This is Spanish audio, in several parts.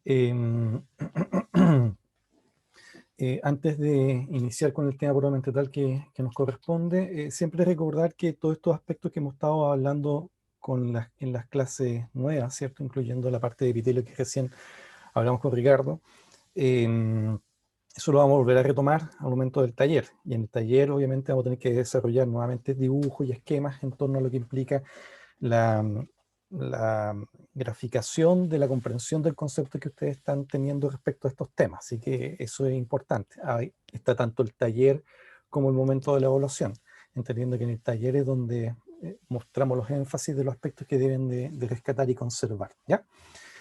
Em, Antes de iniciar con el tema puramente tal que nos corresponde, siempre recordar que todos estos aspectos que hemos estado hablando en las clases nuevas, ¿cierto? Incluyendo la parte de epitelio que recién hablamos con Ricardo, em, eso lo vamos a volver a retomar al momento del taller. Y en el taller, obviamente, vamos a tener que desarrollar nuevamente dibujos y esquemas en torno a lo que implica la, la graficación de la comprensión del concepto que ustedes están teniendo respecto a estos temas. Así que eso es importante. Ahí está tanto el taller como el momento de la evaluación, entendiendo que en el taller es donde mostramos los énfasis de los aspectos que deben de rescatar y conservar, ¿ya?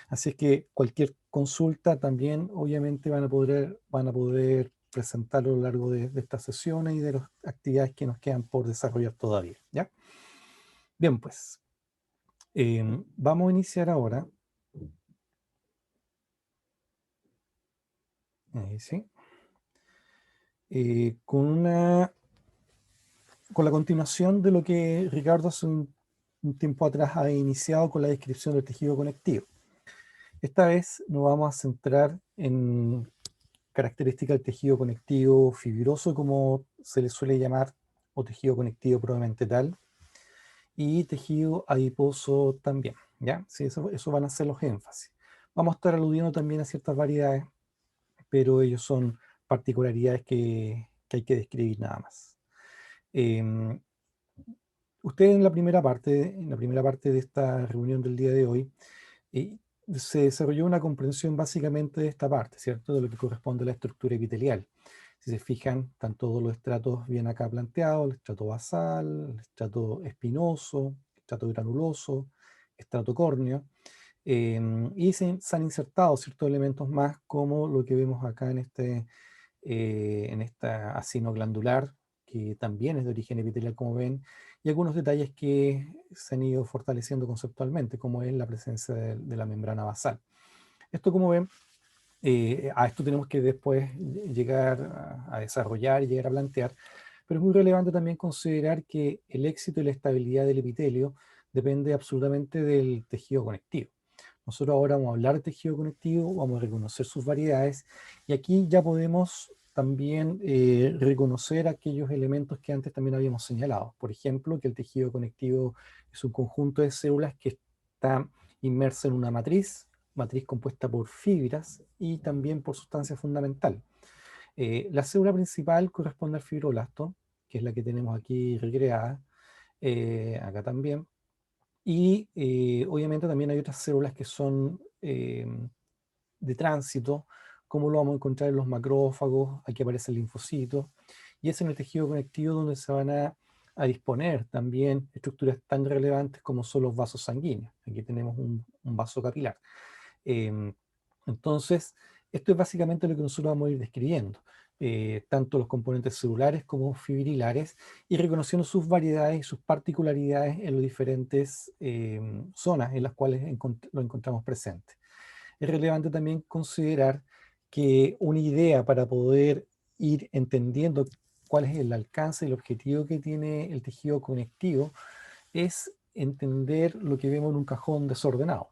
Así es que cualquier consulta también, obviamente, van a poder presentarlo a lo largo de estas sesiones y de las actividades que nos quedan por desarrollar todavía, ¿ya? Bien, pues. Vamos a iniciar ahora. Ahí sí. Con la continuación de lo que Ricardo hace un tiempo atrás ha iniciado con la descripción del tejido conectivo. Esta vez nos vamos a centrar en características del tejido conectivo fibroso, como se le suele llamar, o tejido conectivo probablemente tal, y tejido adiposo también, ¿ya? Sí, eso van a ser los énfasis. Vamos a estar aludiendo también a ciertas variedades, pero ellos son particularidades que hay que describir nada más. Em, Usted en la primera parte de esta reunión del día de hoy, eh, se desarrolló una comprensión básicamente de esta parte, ¿cierto? De lo que corresponde a la estructura epitelial. Si se fijan, están todos los estratos bien acá planteados: el estrato basal, el estrato espinoso, estrato granuloso, estrato córneo. Y se han insertado ciertos elementos más, como lo que vemos acá en esta acino glandular, que también es de origen epitelial, como ven, y algunos detalles que se han ido fortaleciendo conceptualmente, como es la presencia de la membrana basal. Esto, como ven, a esto tenemos que después llegar a desarrollar y llegar a plantear, pero es muy relevante también considerar que el éxito y la estabilidad del epitelio depende absolutamente del tejido conectivo. Nosotros ahora vamos a hablar de tejido conectivo, vamos a reconocer sus variedades, y aquí ya podemos también reconocer aquellos elementos que antes también habíamos señalado. Por ejemplo, que el tejido conectivo es un conjunto de células que está inmersa en una matriz compuesta por fibras y también por sustancia fundamental. La célula principal corresponde al fibroblasto, que es la que tenemos aquí recreada, acá también. Y obviamente también hay otras células que son de tránsito, como lo vamos a encontrar en los macrófagos. Aquí aparece el linfocito, y es en el tejido conectivo donde se van a disponer también estructuras tan relevantes como son los vasos sanguíneos. Aquí tenemos un vaso capilar. Em, entonces, esto es básicamente lo que nosotros vamos a ir describiendo, tanto los componentes celulares como fibrilares, y reconociendo sus variedades y sus particularidades en las diferentes zonas en las cuales lo encontramos presente. Es relevante también considerar que una idea para poder ir entendiendo cuál es el alcance y el objetivo que tiene el tejido conectivo es entender lo que vemos en un cajón desordenado,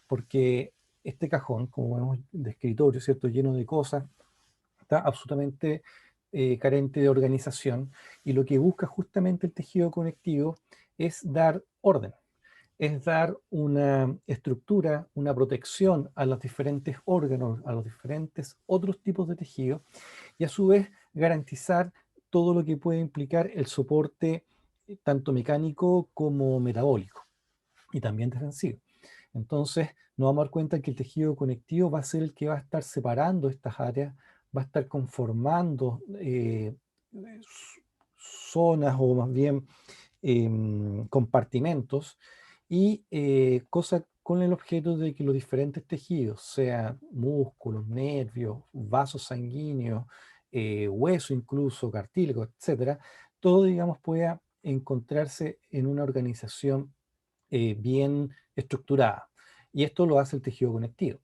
porque este cajón, como vemos, de escritorio, ¿cierto?, lleno de cosas, está absolutamente carente de organización, y lo que busca justamente el tejido conectivo es dar orden, es dar una estructura, una protección a los diferentes órganos, a los diferentes otros tipos de tejido, y a su vez garantizar todo lo que puede implicar el soporte tanto mecánico como metabólico, y también defensivo. Entonces, nos vamos a dar cuenta que el tejido conectivo va a ser el que va a estar separando estas áreas, va a estar conformando zonas, o más bien compartimentos, y cosa con el objeto de que los diferentes tejidos, sean músculos, nervios, vasos sanguíneos, hueso incluso, cartílago, etcétera, todo, digamos, pueda encontrarse en una organización bien estructurada. Y esto lo hace el tejido conectivo.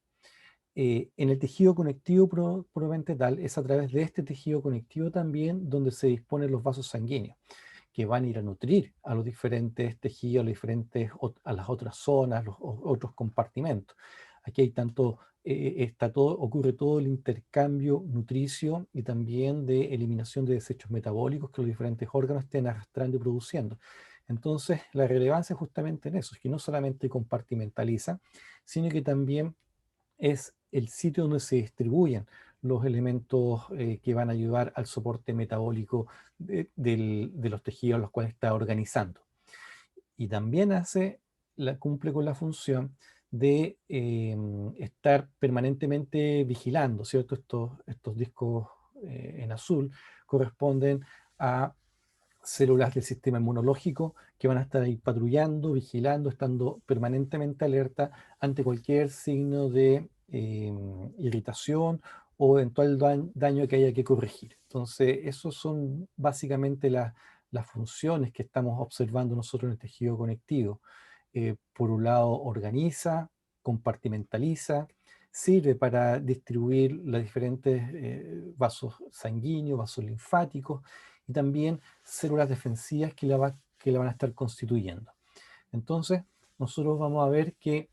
En el tejido conectivo probablemente tal, es a través de este tejido conectivo también donde se disponen los vasos sanguíneos, que van a ir a nutrir a los diferentes tejidos, a las otras zonas, otros compartimentos. Aquí hay tanto, ocurre todo el intercambio nutricio y también de eliminación de desechos metabólicos que los diferentes órganos estén arrastrando y produciendo. Entonces, la relevancia justamente en eso, es que no solamente compartimentaliza, sino que también es el sitio donde se distribuyen los elementos que van a ayudar al soporte metabólico de los tejidos a los cuales está organizando. Y también cumple con la función de estar permanentemente vigilando, ¿cierto? Estos discos en azul corresponden a células del sistema inmunológico que van a estar ahí patrullando, vigilando, estando permanentemente alerta ante cualquier signo de irritación o eventual daño que haya que corregir. Entonces, esos son básicamente las funciones que estamos observando nosotros en el tejido conectivo. Por un lado, organiza, compartimentaliza, sirve para distribuir los diferentes vasos sanguíneos, vasos linfáticos, y también células defensivas que la van a estar constituyendo. Entonces, nosotros vamos a ver que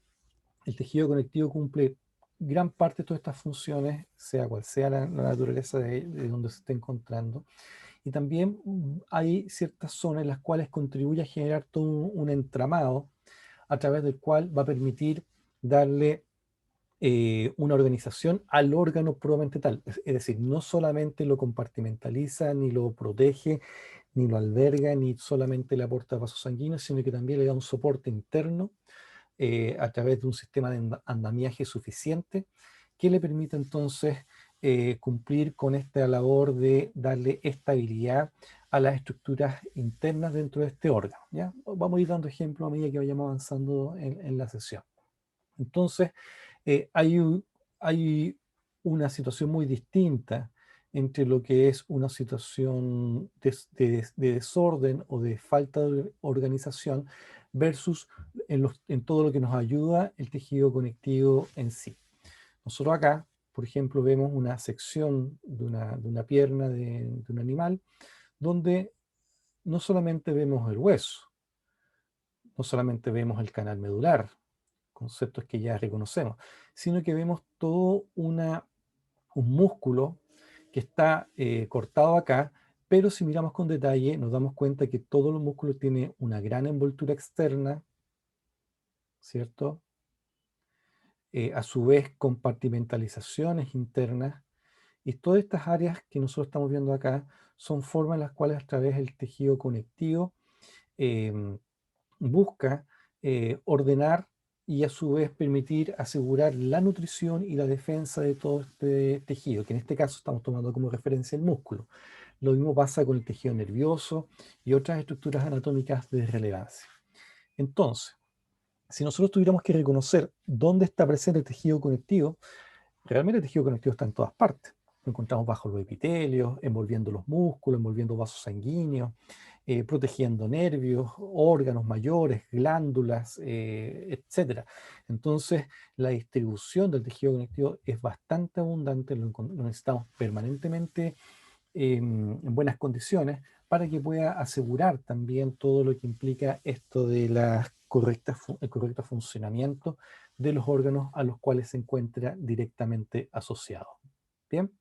el tejido conectivo cumple gran parte de todas estas funciones, sea cual sea la naturaleza de donde se esté encontrando. Y también hay ciertas zonas en las cuales contribuye a generar todo un entramado a través del cual va a permitir darle una organización al órgano puramente tal. Es decir, no solamente lo compartimentaliza, ni lo protege, ni lo alberga, ni solamente le aporta vasos sanguíneos, sino que también le da un soporte interno a través de un sistema de andamiaje suficiente que le permite entonces cumplir con esta labor de darle estabilidad a las estructuras internas dentro de este órgano. ¿Ya? Vamos a ir dando ejemplos a medida que vayamos avanzando en la sesión. Entonces, hay una situación muy distinta entre lo que es una situación de desorden o de falta de organización versus en todo lo que nos ayuda el tejido conectivo en sí. Nosotros acá, por ejemplo, vemos una sección de una pierna de un animal donde no solamente vemos el hueso, no solamente vemos el canal medular, conceptos que ya reconocemos, sino que vemos todo un músculo que está cortado acá, pero si miramos con detalle nos damos cuenta que todos los músculos tienen una gran envoltura externa, ¿cierto? A su vez compartimentalizaciones internas, y todas estas áreas que nosotros estamos viendo acá son formas en las cuales a través del tejido conectivo em, busca ordenar y a su vez permitir asegurar la nutrición y la defensa de todo este tejido, que en este caso estamos tomando como referencia el músculo. Lo mismo pasa con el tejido nervioso y otras estructuras anatómicas de relevancia. Entonces, si nosotros tuviéramos que reconocer dónde está presente el tejido conectivo, realmente el tejido conectivo está en todas partes. Lo encontramos bajo los epitelios, envolviendo los músculos, envolviendo vasos sanguíneos, protegiendo nervios, órganos mayores, glándulas, etc. Entonces, la distribución del tejido conectivo es bastante abundante, lo necesitamos permanentemente en buenas condiciones para que pueda asegurar también todo lo que implica esto de el correcto funcionamiento de los órganos a los cuales se encuentra directamente asociado. Bien,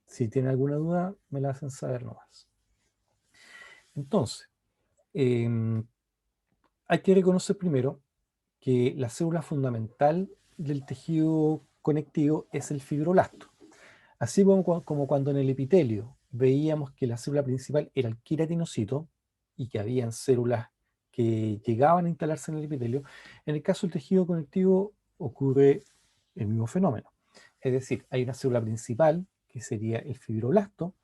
si tienen alguna duda, me la hacen saber nomás. Entonces, em, hay que reconocer primero que la célula fundamental del tejido conectivo es el fibroblasto. Así como cuando en el epitelio veíamos que la célula principal era el queratinocito y que habían células que llegaban a instalarse en el epitelio, en el caso del tejido conectivo ocurre el mismo fenómeno. Es decir, hay una célula principal, que sería el fibroblasto,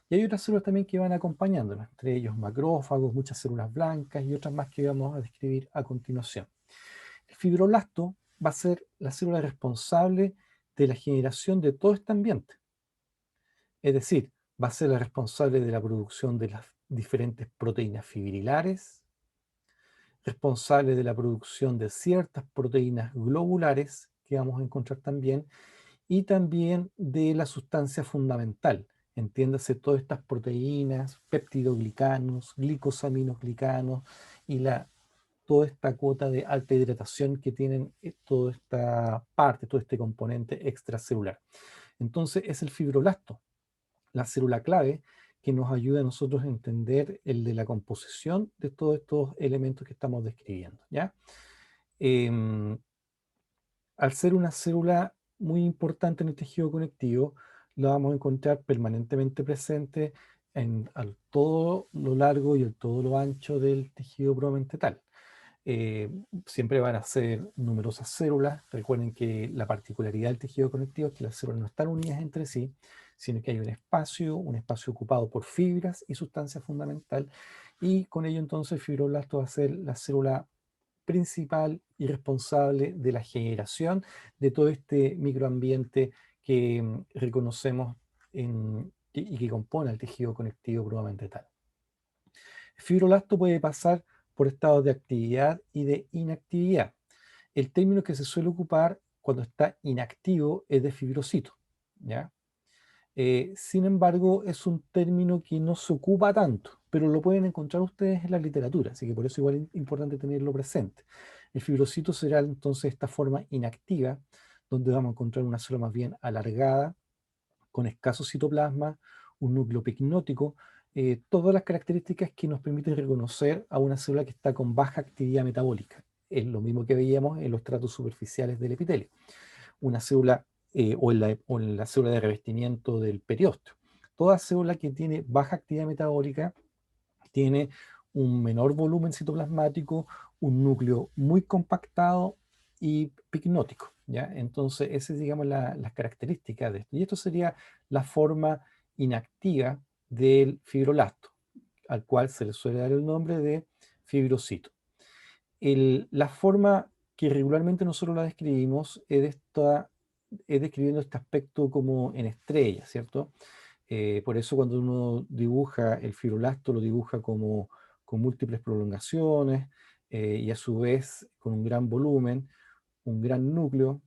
y hay otras células también que van acompañándolas, entre ellos macrófagos, muchas células blancas y otras más que vamos a describir a continuación. El fibroblasto va a ser la célula responsable de la generación de todo este ambiente. Es decir, va a ser la responsable de la producción de las diferentes proteínas fibrilares, responsable de la producción de ciertas proteínas globulares que vamos a encontrar también, y también de la sustancia fundamental. Entiéndase todas estas proteínas, peptidoglicanos, glicosaminos glicanos y toda esta cuota de alta hidratación que tienen toda esta parte, todo este componente extracelular. Entonces es el fibroblasto, la célula clave, que nos ayuda a nosotros a entender el de la composición de todos estos elementos que estamos describiendo, ¿ya? Em, Al ser una célula muy importante en el tejido conectivo, la vamos a encontrar permanentemente presente a todo lo largo y todo lo ancho del tejido propiamente tal. Eh, Siempre van a ser numerosas células. Recuerden que la particularidad del tejido conectivo es que las células no están unidas entre sí, sino que hay un espacio ocupado por fibras y sustancia fundamental, y con ello entonces el fibroblasto va a ser la célula principal y responsable de la generación de todo este microambiente que reconocemos y que compone el tejido conectivo propiamente tal. El fibroblasto puede pasar por estados de actividad y de inactividad. El término que se suele ocupar cuando está inactivo es de fibrocito, ¿ya? Sin embargo, es un término que no se ocupa tanto, pero lo pueden encontrar ustedes en la literatura, así que por eso igual es importante tenerlo presente. El fibrocito será entonces esta forma inactiva, donde vamos a encontrar una célula más bien alargada, con escaso citoplasma, un núcleo picnótico, todas las características que nos permiten reconocer a una célula que está con baja actividad metabólica. Es lo mismo que veíamos en los tratos superficiales del epitelio. Una célula o en la célula de revestimiento del periósteo. Toda célula que tiene baja actividad metabólica tiene un menor volumen citoplasmático, un núcleo muy compactado y picnótico, ¿ya? Entonces, esas es, digamos, las características de esto. Y esto sería la forma inactiva del fibroblasto, al cual se le suele dar el nombre de fibrocito. La forma que regularmente nosotros la describimos es describiendo este aspecto como en estrella, ¿cierto? Por eso cuando uno dibuja el fibroblasto lo dibuja como con múltiples prolongaciones, y a su vez con un gran volumen, un gran núcleo.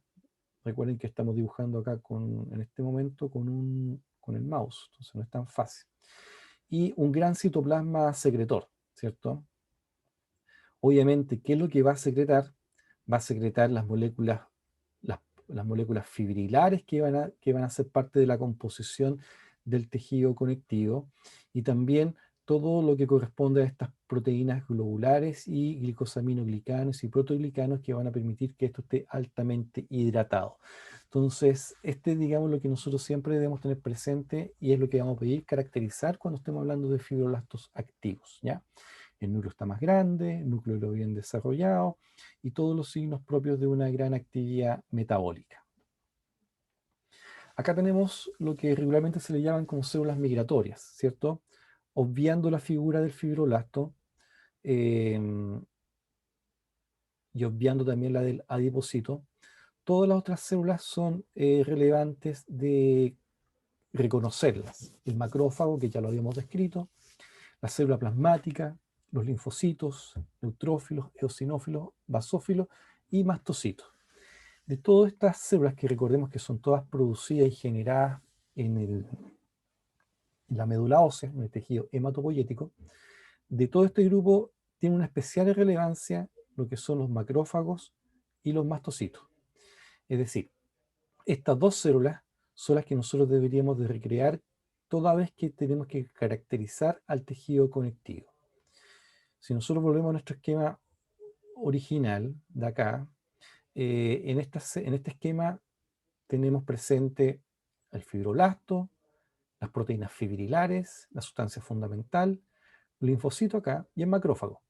Recuerden que estamos dibujando acá en este momento con el mouse, entonces no es tan fácil. Y un gran citoplasma secretor, ¿cierto? Obviamente, ¿qué es lo que va a secretar? Va a secretar las, las moléculas fibrilares que van a ser parte de la composición del tejido conectivo, y también todo lo que corresponde a estas proteínas globulares y glicosaminoglicanos y proteoglicanos que van a permitir que esto esté altamente hidratado. Entonces, digamos, lo que nosotros siempre debemos tener presente, y es lo que vamos a pedir caracterizar cuando estemos hablando de fibroblastos activos, ¿ya? El núcleo está más grande, el núcleo lo bien desarrollado y todos los signos propios de una gran actividad metabólica. Acá tenemos lo que regularmente se le llaman como células migratorias, ¿cierto? Obviando la figura del fibroblasto, eh, y obviando también la del adipocito, todas las otras células son relevantes de reconocerlas. El macrófago, que ya lo habíamos descrito, la célula plasmática, los linfocitos, neutrófilos, eosinófilos, basófilos y mastocitos. De todas estas células, que recordemos que son todas producidas y generadas en la médula ósea, en el tejido hematopoyético, de todo este grupo tiene una especial relevancia lo que son los macrófagos y los mastocitos. Es decir, estas dos células son las que nosotros deberíamos de recrear toda vez que tenemos que caracterizar al tejido conectivo. Si nosotros volvemos a nuestro esquema original de acá, en este esquema tenemos presente el fibroblasto, las proteínas fibrilares, la sustancia fundamental, el linfocito acá y el macrófago.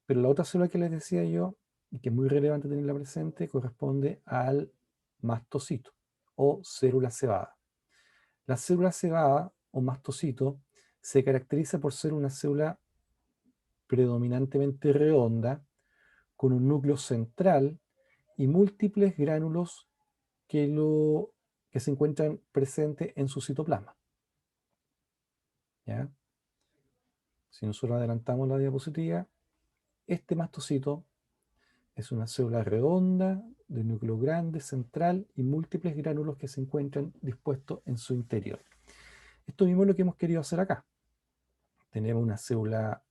Pero la otra célula que les decía yo, y que es muy relevante tenerla presente, corresponde al mastocito o célula cebada. La célula cebada o mastocito se caracteriza por ser una célula predominantemente redonda, con un núcleo central y múltiples gránulos que se encuentran presentes en su citoplasma, ¿ya? Si nosotros adelantamos la diapositiva, este mastocito es una célula redonda, de núcleo grande, central y múltiples gránulos que se encuentran dispuestos en su interior. Esto mismo es lo que hemos querido hacer acá. Tenemos una célula,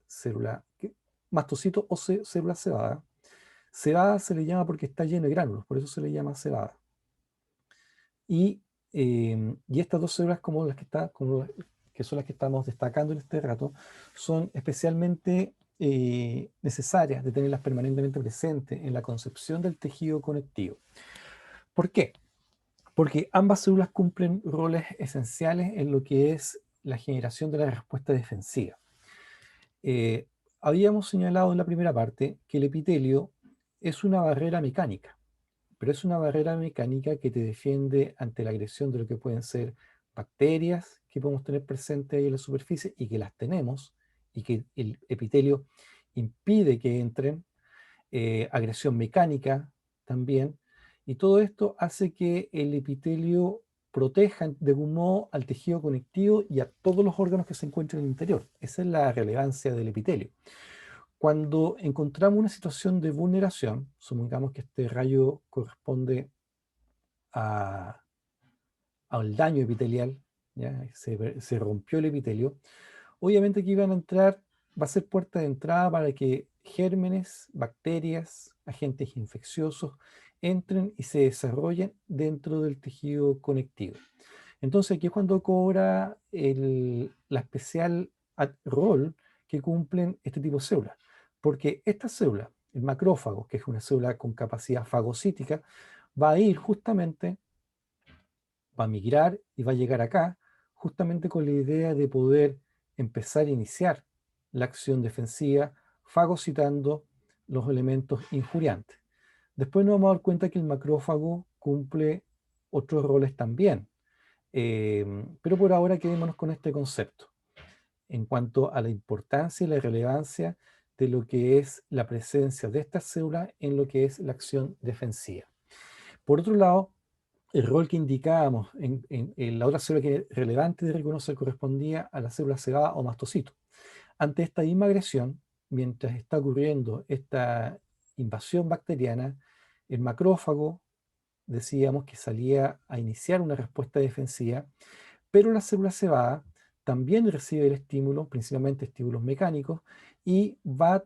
célula mastocito o célula cebada. Cebada se le llama porque está lleno de gránulos, por eso se le llama cebada. Y estas dos células, que son las que estamos destacando en este rato, son especialmente necesarias de tenerlas permanentemente presentes en la concepción del tejido conectivo. ¿Por qué? Porque ambas células cumplen roles esenciales en lo que es la generación de la respuesta defensiva. Habíamos señalado en la primera parte que el epitelio es una barrera mecánica, pero es una barrera mecánica que te defiende ante la agresión de lo que pueden ser bacterias que podemos tener presentes ahí en la superficie y que las tenemos, y que el epitelio impide que entren, agresión mecánica también, y todo esto hace que el epitelio proteja de algún modo al tejido conectivo y a todos los órganos que se encuentran en el interior. Esa es la relevancia del epitelio. Cuando encontramos una situación de vulneración, supongamos que este rayo corresponde al daño epitelial, ¿ya? Se rompió el epitelio, obviamente aquí van a entrar, va a ser puerta de entrada para que gérmenes, bacterias, agentes infecciosos entren y se desarrollen dentro del tejido conectivo. Entonces aquí es cuando cobra la especial rol que cumplen este tipo de células, porque esta célula, el macrófago, que es una célula con capacidad fagocítica, va a ir justamente, va a migrar y va a llegar acá, justamente con la idea de poder empezar a iniciar la acción defensiva, fagocitando los elementos injuriantes. Después nos vamos a dar cuenta que el macrófago cumple otros roles también, pero por ahora quedémonos con este concepto en cuanto a la importancia y la relevancia de lo que es la presencia de estas células en lo que es la acción defensiva. Por otro lado, el rol que indicábamos en la otra célula que es relevante de reconocer correspondía a la célula cebada o mastocito. Ante esta misma agresión, mientras está ocurriendo esta invasión bacteriana, el macrófago, decíamos que salía a iniciar una respuesta defensiva, pero la célula cebada también recibe el estímulo, principalmente estímulos mecánicos, y va,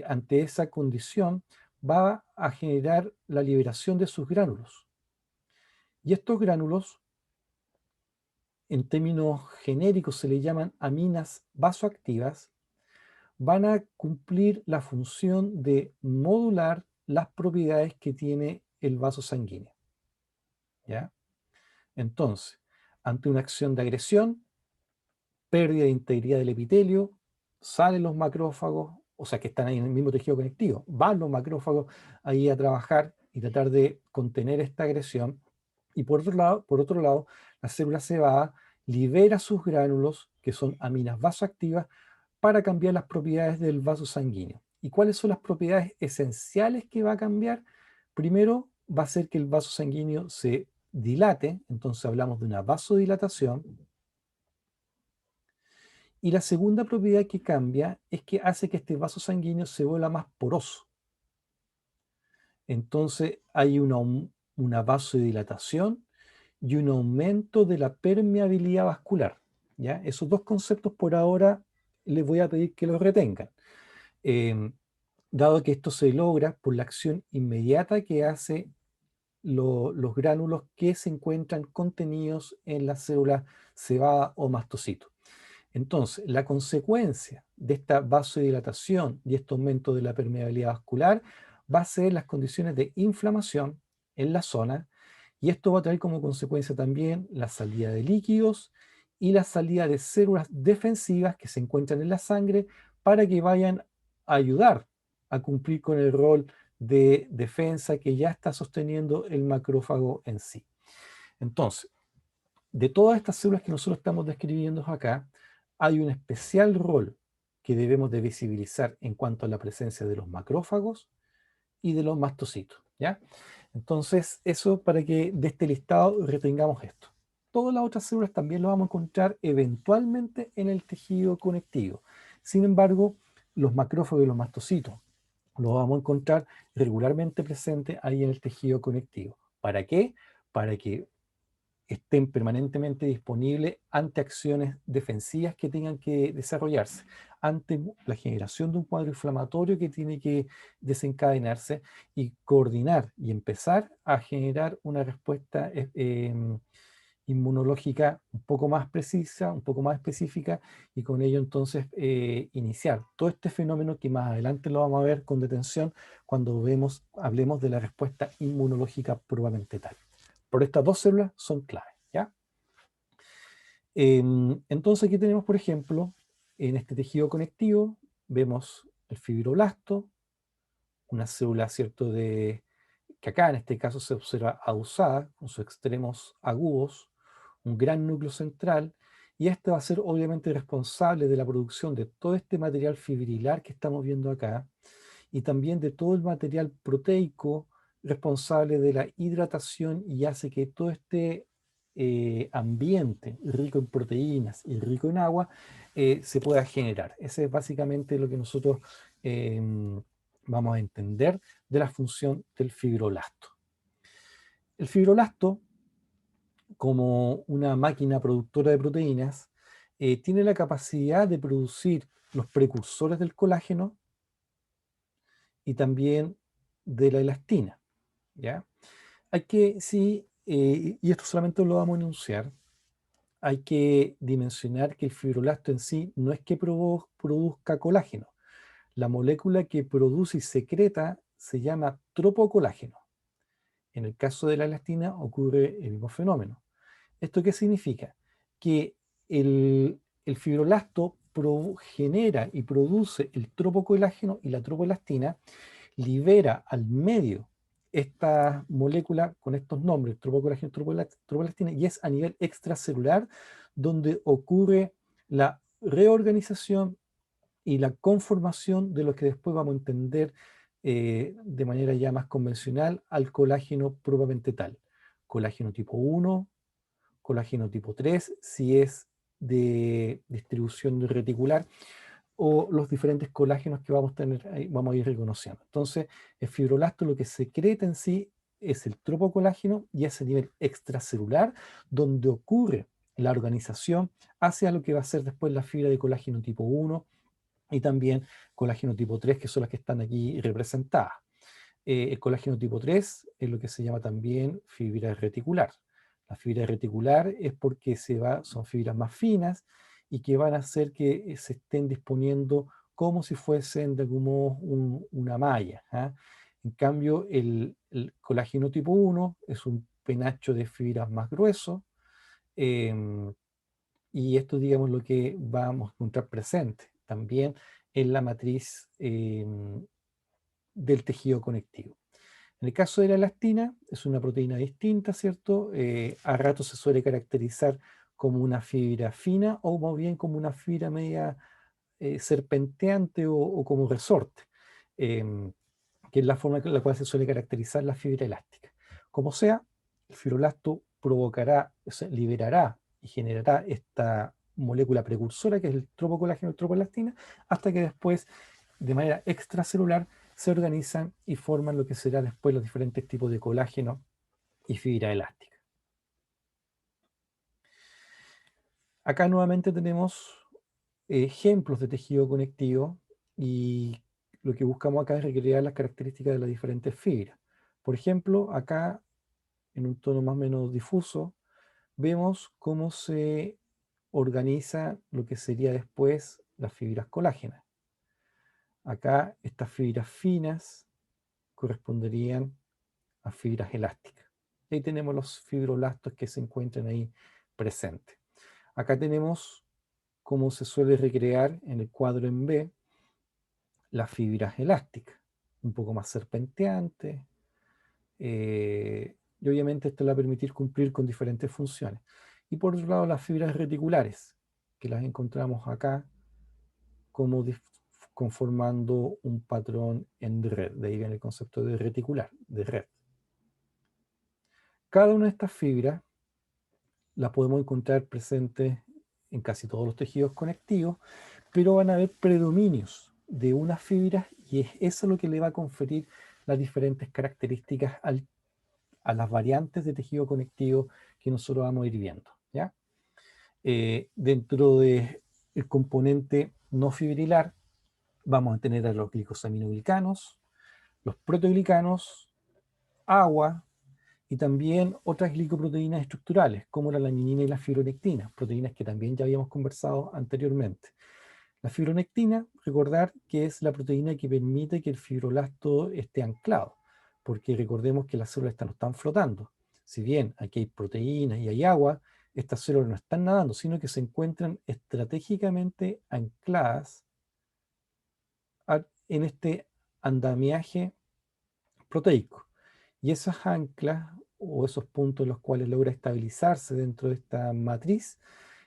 ante esa condición, va a generar la liberación de sus gránulos. Y estos gránulos, en términos genéricos, se le llaman aminas vasoactivas, van a cumplir la función de modular las propiedades que tiene el vaso sanguíneo. ¿Ya? Entonces, ante una acción de agresión, pérdida de integridad del epitelio, salen los macrófagos, o sea que están ahí en el mismo tejido conectivo, van los macrófagos ahí a trabajar y tratar de contener esta agresión, y por otro lado, la célula cebada libera sus gránulos, que son aminas vasoactivas, para cambiar las propiedades del vaso sanguíneo. ¿Y cuáles son las propiedades esenciales que va a cambiar? Primero, va a hacer que el vaso sanguíneo se dilate, entonces hablamos de una vasodilatación. Y la segunda propiedad que cambia es que hace que este vaso sanguíneo se vuelva más poroso. Entonces hay una vasodilatación y un aumento de la permeabilidad vascular. ¿Ya? Esos dos conceptos por ahora les voy a pedir que los retengan. Dado que esto se logra por la acción inmediata que hace los gránulos que se encuentran contenidos en la célula cebada o mastocito. Entonces, la consecuencia de esta vasodilatación y este aumento de la permeabilidad vascular va a ser las condiciones de inflamación en la zona, y esto va a traer como consecuencia también la salida de líquidos y la salida de células defensivas que se encuentran en la sangre para que vayan a ayudar a cumplir con el rol de defensa que ya está sosteniendo el macrófago en sí. Entonces, de todas estas células que nosotros estamos describiendo acá, hay un especial rol que debemos de visibilizar en cuanto a la presencia de los macrófagos y de los mastocitos, ¿ya? Entonces, eso para que de este listado retengamos esto. Todas las otras células también lo vamos a encontrar eventualmente en el tejido conectivo. Sin embargo, los macrófagos y los mastocitos los vamos a encontrar regularmente presentes ahí en el tejido conectivo. ¿Para qué? Para que estén permanentemente disponibles ante acciones defensivas que tengan que desarrollarse. ante la generación de un cuadro inflamatorio que tiene que desencadenarse y coordinar y empezar a generar una respuesta inmunológica un poco más precisa, un poco más específica, y con ello entonces iniciar todo este fenómeno que más adelante lo vamos a ver con detención cuando hablemos de la respuesta inmunológica probablemente tal. Pero estas dos células son claves, ¿ya? Entonces aquí tenemos, por ejemplo, en este tejido conectivo, vemos el fibroblasto, una célula, ¿cierto?, que acá en este caso se observa adusada, con sus extremos agudos, un gran núcleo central, y este va a ser obviamente responsable de la producción de todo este material fibrilar que estamos viendo acá, y también de todo el material proteico responsable de la hidratación y hace que todo este ambiente rico en proteínas y rico en agua se pueda generar. Ese es básicamente lo que nosotros vamos a entender de la función del fibroblasto. El fibroblasto, como una máquina productora de proteínas, tiene la capacidad de producir los precursores del colágeno y también de la elastina, ¿ya? Hay que, sí, y esto solamente lo vamos a enunciar, hay que dimensionar que el fibroblasto en sí no es que produzca colágeno. La molécula que produce y secreta se llama tropocolágeno. En el caso de la elastina ocurre el mismo fenómeno. ¿Esto qué significa? Que el fibroblasto genera y produce el tropocolágeno y la tropoelastina, libera al medio esta molécula con estos nombres, tropocolágeno, tropoelastina, y es a nivel extracelular donde ocurre la reorganización y la conformación de lo que después vamos a entender de manera ya más convencional al colágeno propiamente tal. Colágeno tipo 1, colágeno tipo 3, si es de distribución reticular, o los diferentes colágenos que vamos a tener ahí, vamos a ir reconociendo. Entonces, el fibroblasto lo que secreta en sí es el tropocolágeno y es a nivel extracelular donde ocurre la organización hacia lo que va a ser después la fibra de colágeno tipo 1 y también colágeno tipo 3, que son las que están aquí representadas. El colágeno tipo 3 es lo que se llama también fibra reticular. La fibra reticular es porque son fibras más finas y que van a hacer que se estén disponiendo como si fuesen de algún modo una malla. ¿Ah? En cambio, el colágeno tipo 1 es un penacho de fibras más grueso, y esto, digamos, lo que vamos a encontrar presente también en la matriz del tejido conectivo. En el caso de la elastina, es una proteína distinta, ¿cierto? A ratos se suele caracterizar como una fibra fina o más bien como una fibra media serpenteante o como resorte, em, que es la forma en la cual se suele caracterizar la fibra elástica. Como sea, el fibroblasto provocará, o sea, liberará y generará esta molécula precursora que es el tropocolágeno, el tropoelastina, hasta que después, de manera extracelular, se organizan y forman lo que será después los diferentes tipos de colágeno y fibra elástica. Acá nuevamente tenemos ejemplos de tejido conectivo y lo que buscamos acá es recrear las características de las diferentes fibras. Por ejemplo, acá en un tono más o menos difuso, vemos cómo se organiza lo que sería después las fibras colágenas. Acá estas fibras finas corresponderían a fibras elásticas. Y ahí tenemos los fibroblastos que se encuentran ahí presentes. Acá tenemos cómo se suele recrear en el cuadro en B las fibras elásticas, un poco más serpenteantes, y obviamente esto le va a permitir cumplir con diferentes funciones. Y por otro lado las fibras reticulares, que las encontramos acá como conformando un patrón en red, de ahí viene el concepto de reticular, de red. Cada una de estas fibras las podemos encontrar presentes en casi todos los tejidos conectivos, pero van a haber predominios de unas fibras y es eso lo que le va a conferir las diferentes características a las variantes de tejido conectivo que nosotros vamos a ir viendo, ¿ya? Dentro del componente no fibrilar, vamos a tener a los glicosaminoglicanos, los proteoglicanos, agua y también otras glicoproteínas estructurales, como la laminina y la fibronectina, proteínas que también ya habíamos conversado anteriormente. La fibronectina, recordar que es la proteína que permite que el fibroblasto esté anclado, porque recordemos que las células no están flotando. Si bien aquí hay proteínas y hay agua, estas células no están nadando, sino que se encuentran estratégicamente ancladas en este andamiaje proteico. Y esas anclas o esos puntos en los cuales logra estabilizarse dentro de esta matriz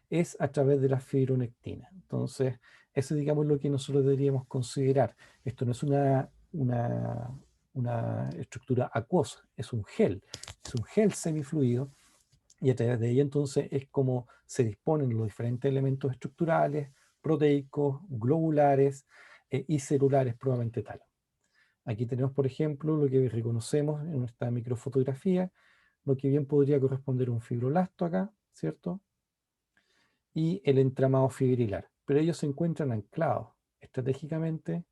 es a través de la fibronectina. Entonces, eso digamos lo que nosotros deberíamos considerar. Esto no es una estructura acuosa, es un gel semifluido, y a través de ella entonces es como se disponen los diferentes elementos estructurales, proteicos, globulares y celulares probablemente tal. Aquí tenemos, por ejemplo, lo que reconocemos en esta microfotografía, lo que bien podría corresponder a un fibroblasto acá, ¿cierto? Y el entramado fibrilar. Pero ellos se encuentran anclados estratégicamente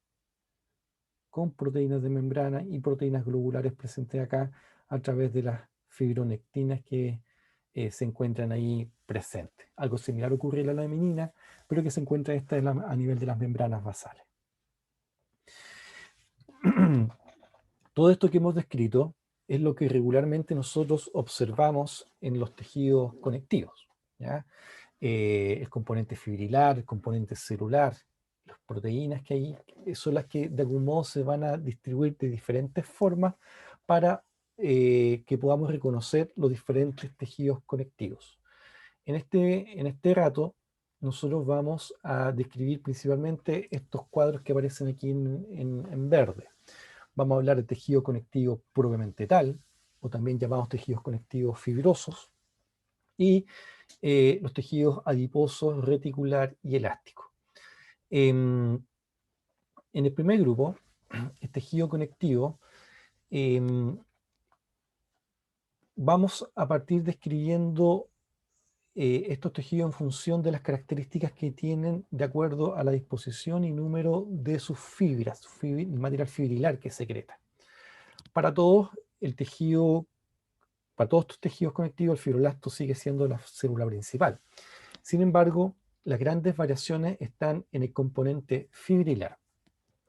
con proteínas de membrana y proteínas globulares presentes acá a través de las fibronectinas que se encuentran ahí presentes. Algo similar ocurre en la laminina, pero que se encuentra esta a nivel de las membranas basales. Todo esto que hemos descrito es lo que regularmente nosotros observamos en los tejidos conectivos, ¿ya? El componente fibrilar, el componente celular, las proteínas que hay, son las que de algún modo se van a distribuir de diferentes formas para que podamos reconocer los diferentes tejidos conectivos. En este rato, nosotros vamos a describir principalmente estos cuadros que aparecen aquí en verde. Vamos a hablar de tejido conectivo propiamente tal, o también llamados tejidos conectivos fibrosos, y los tejidos adiposos, reticular y elástico. En el primer grupo, el tejido conectivo, vamos a partir describiendo estos tejidos en función de las características que tienen de acuerdo a la disposición y número de sus fibras, material fibrilar que secreta. Para todos, para todos estos tejidos conectivos, el fibroblasto sigue siendo la célula principal. Sin embargo, las grandes variaciones están en el componente fibrilar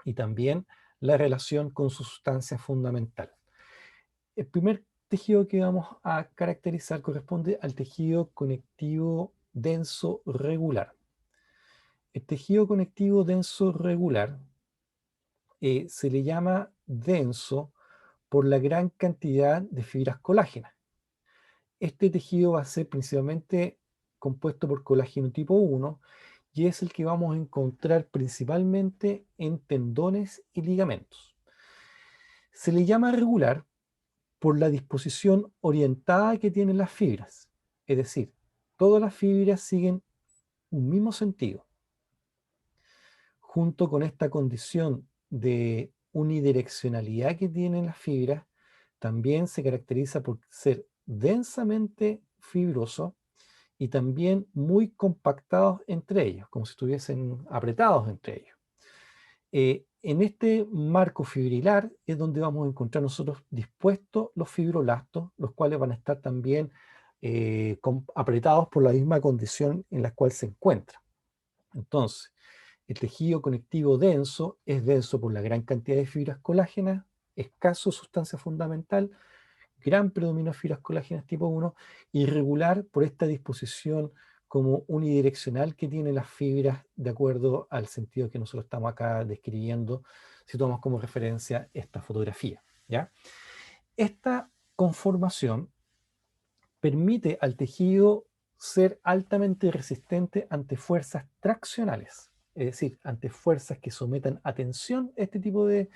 y también la relación con su sustancia fundamental. El primer tejido que vamos a caracterizar corresponde al tejido conectivo denso regular. El tejido conectivo denso regular se le llama denso por la gran cantidad de fibras colágenas. Este tejido va a ser principalmente compuesto por colágeno tipo 1 y es el que vamos a encontrar principalmente en tendones y ligamentos. Se le llama regular por la disposición orientada que tienen las fibras, es decir, todas las fibras siguen un mismo sentido. Junto con esta condición de unidireccionalidad que tienen las fibras, también se caracteriza por ser densamente fibroso y también muy compactados entre ellos, como si estuviesen apretados entre ellos. En este marco fibrilar es donde vamos a encontrar nosotros dispuestos los fibroblastos, los cuales van a estar también apretados por la misma condición en la cual se encuentran. Entonces, el tejido conectivo denso es denso por la gran cantidad de fibras colágenas, escaso sustancia fundamental, gran predominio de fibras colágenas tipo 1, irregular por esta disposición como unidireccional que tienen las fibras de acuerdo al sentido que nosotros estamos acá describiendo, si tomamos como referencia esta fotografía, ¿ya? Esta conformación permite al tejido ser altamente resistente ante fuerzas traccionales, es decir, ante fuerzas que sometan a tensión este tipo de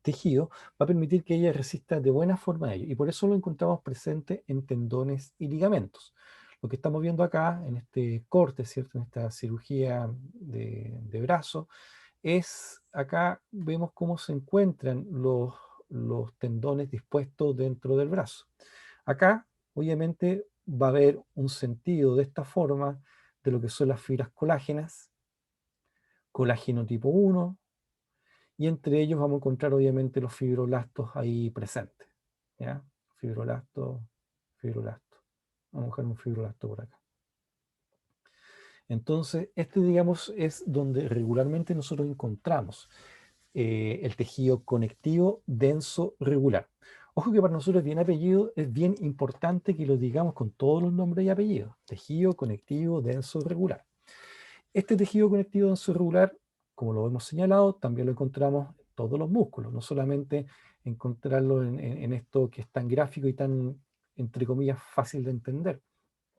tejido, va a permitir que ella resista de buena forma a ello. Y por eso lo encontramos presente en tendones y ligamentos. Lo que estamos viendo acá en este corte, ¿cierto? En esta cirugía de brazo, es acá vemos cómo se encuentran los tendones dispuestos dentro del brazo. Acá, obviamente, va a haber un sentido de esta forma de lo que son las fibras colágenas, colágeno tipo 1, y entre ellos vamos a encontrar obviamente los fibroblastos ahí presentes. ¿Ya? Fibroblasto, fibroblasto. Vamos a buscar un fibroblasto por acá. Entonces, este, digamos, es donde regularmente nosotros encontramos el tejido conectivo denso regular. Ojo que para nosotros es bien importante que lo digamos con todos los nombres y apellidos. Tejido conectivo denso regular. Este tejido conectivo denso regular, como lo hemos señalado, también lo encontramos en todos los músculos, no solamente encontrarlo en esto que es tan gráfico y tan, entre comillas, fácil de entender,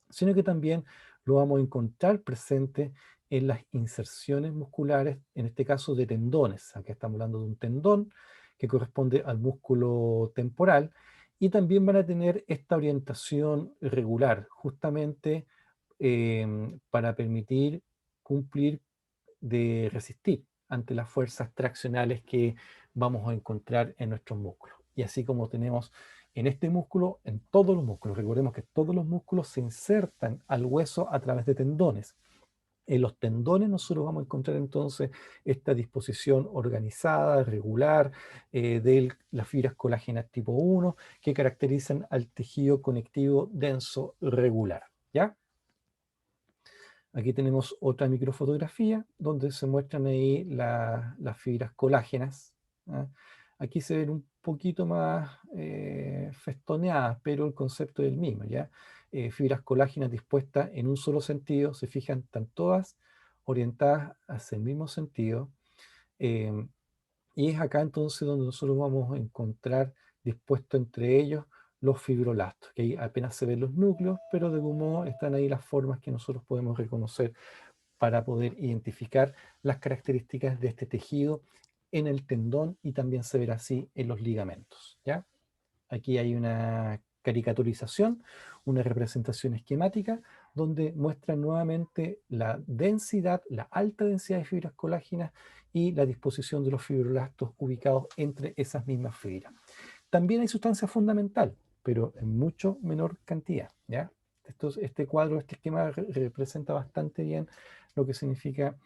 sino que también lo vamos a encontrar presente en las inserciones musculares, en este caso de tendones. Aquí estamos hablando de un tendón que corresponde al músculo temporal, y también van a tener esta orientación regular, justamente para permitir cumplir de resistir ante las fuerzas traccionales que vamos a encontrar en nuestros músculos. Y así como tenemos en este músculo, en todos los músculos, recordemos que todos los músculos se insertan al hueso a través de tendones. En los tendones nosotros vamos a encontrar entonces esta disposición organizada, regular, de las fibras colágenas tipo 1 que caracterizan al tejido conectivo denso regular. ¿Ya? Aquí tenemos otra microfotografía donde se muestran ahí las fibras colágenas. ¿Ah? Aquí se ven un poquito más festoneadas, pero el concepto es el mismo, ¿ya? Fibras colágenas dispuestas en un solo sentido, se fijan, están todas orientadas hacia el mismo sentido. em, y es acá entonces donde nosotros vamos a encontrar dispuesto entre ellos los fibroblastos, que ahí apenas se ven los núcleos, pero de algún modo están ahí las formas que nosotros podemos reconocer para poder identificar las características de este tejido en el tendón, y también se verá así en los ligamentos. ¿Ya? Aquí hay una caricaturización, una representación esquemática, donde muestra nuevamente la densidad, la alta densidad de fibras colágenas y la disposición de los fibroblastos ubicados entre esas mismas fibras. También hay sustancia fundamental, pero en mucho menor cantidad. ¿Ya? Este cuadro, este esquema representa bastante bien lo que significa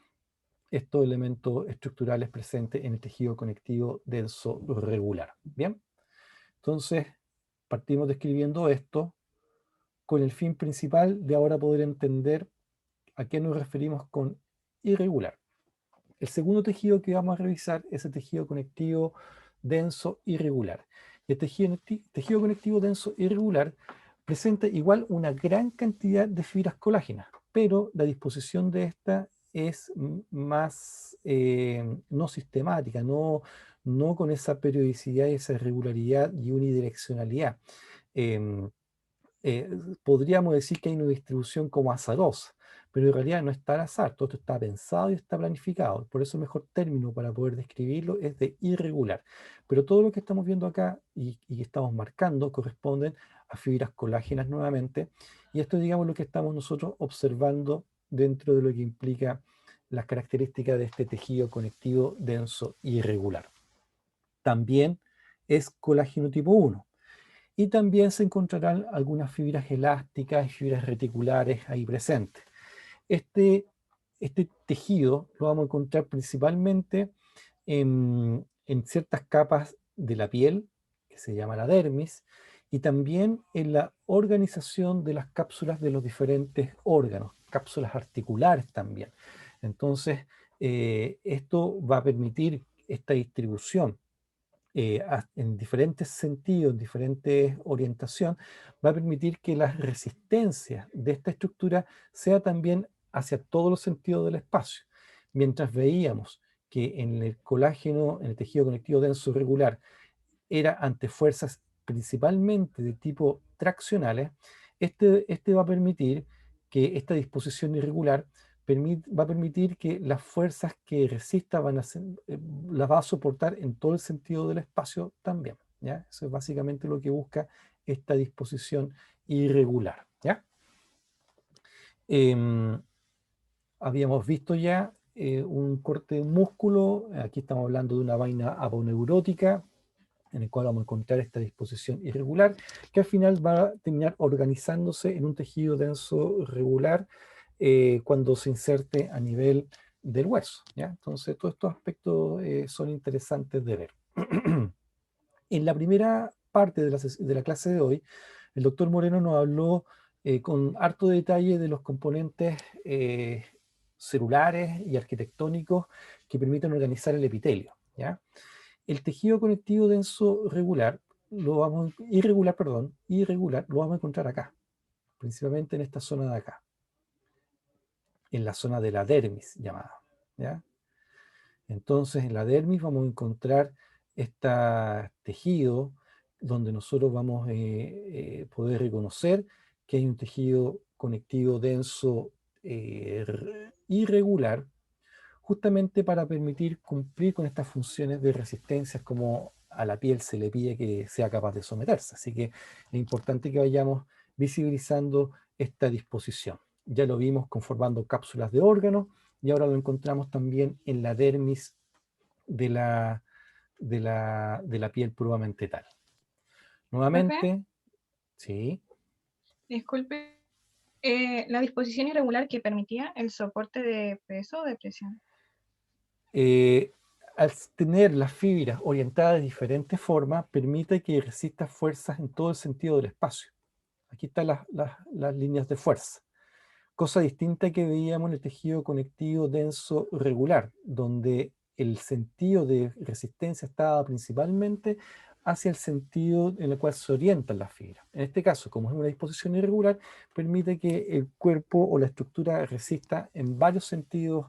estos elementos estructurales presentes en el tejido conectivo denso regular. Bien, entonces partimos describiendo esto con el fin principal de ahora poder entender a qué nos referimos con irregular. El segundo tejido que vamos a revisar es el tejido conectivo denso irregular. Y el tejido conectivo denso irregular presenta igual una gran cantidad de fibras colágenas, pero la disposición de esta es más no sistemática, no con esa periodicidad, esa regularidad y unidireccionalidad. Em, eh, Podríamos decir que hay una distribución como azarosa, pero en realidad no está al azar, todo esto está pensado y está planificado. Por eso el mejor término para poder describirlo es de irregular. Pero todo lo que estamos viendo acá y que estamos marcando corresponden a fibras colágenas nuevamente, y esto es, digamos, lo que estamos nosotros observando dentro de lo que implica las características de este tejido conectivo denso irregular. También es colágeno tipo 1. Y también se encontrarán algunas fibras elásticas y fibras reticulares ahí presentes. Este, este tejido lo vamos a encontrar principalmente en ciertas capas de la piel, que se llama la dermis, y también en la organización de las cápsulas de los diferentes órganos, cápsulas articulares también. Entonces, esto va a permitir esta distribución en diferentes sentidos, en diferentes orientaciones, va a permitir que la resistencia de esta estructura sea también hacia todos los sentidos del espacio. Mientras veíamos que en el colágeno, en el tejido conectivo denso regular, era ante fuerzas principalmente de tipo traccionales, este va a permitir que esta disposición irregular va a permitir que las fuerzas que resista las va a soportar en todo el sentido del espacio también. ¿Ya? Eso es básicamente lo que busca esta disposición irregular. ¿Ya? Em, Habíamos visto ya un corte de músculo, aquí estamos hablando de una vaina aponeurótica, en el cual vamos a encontrar esta disposición irregular, que al final va a terminar organizándose en un tejido denso regular, cuando se inserte a nivel del hueso, ¿ya? Entonces, todos estos aspectos son interesantes de ver. En la primera parte de la clase de hoy, el doctor Moreno nos habló con harto detalle de los componentes celulares y arquitectónicos que permiten organizar el epitelio, ¿ya? El tejido conectivo denso irregular, lo vamos a encontrar acá, principalmente en esta zona de acá, en la zona de la dermis llamada, ¿ya? Entonces en la dermis vamos a encontrar este tejido donde nosotros vamos a poder reconocer que hay un tejido conectivo denso irregular, justamente para permitir cumplir con estas funciones de resistencia como a la piel se le pide que sea capaz de someterse. Así que es importante que vayamos visibilizando esta disposición. Ya lo vimos conformando cápsulas de órganos y ahora lo encontramos también en la dermis de la piel puramente tal. Profe, Nuevamente, sí. disculpe, la disposición irregular que permitía el soporte de peso o de presión. eh, Al tener las fibras orientadas de diferentes formas, permite que resista fuerzas en todo el sentido del espacio. Aquí están las líneas de fuerza. Cosa distinta que veíamos en el tejido conectivo denso regular, donde el sentido de resistencia estaba principalmente hacia el sentido en el cual se orientan las fibras. En este caso, como es una disposición irregular, permite que el cuerpo o la estructura resista en varios sentidos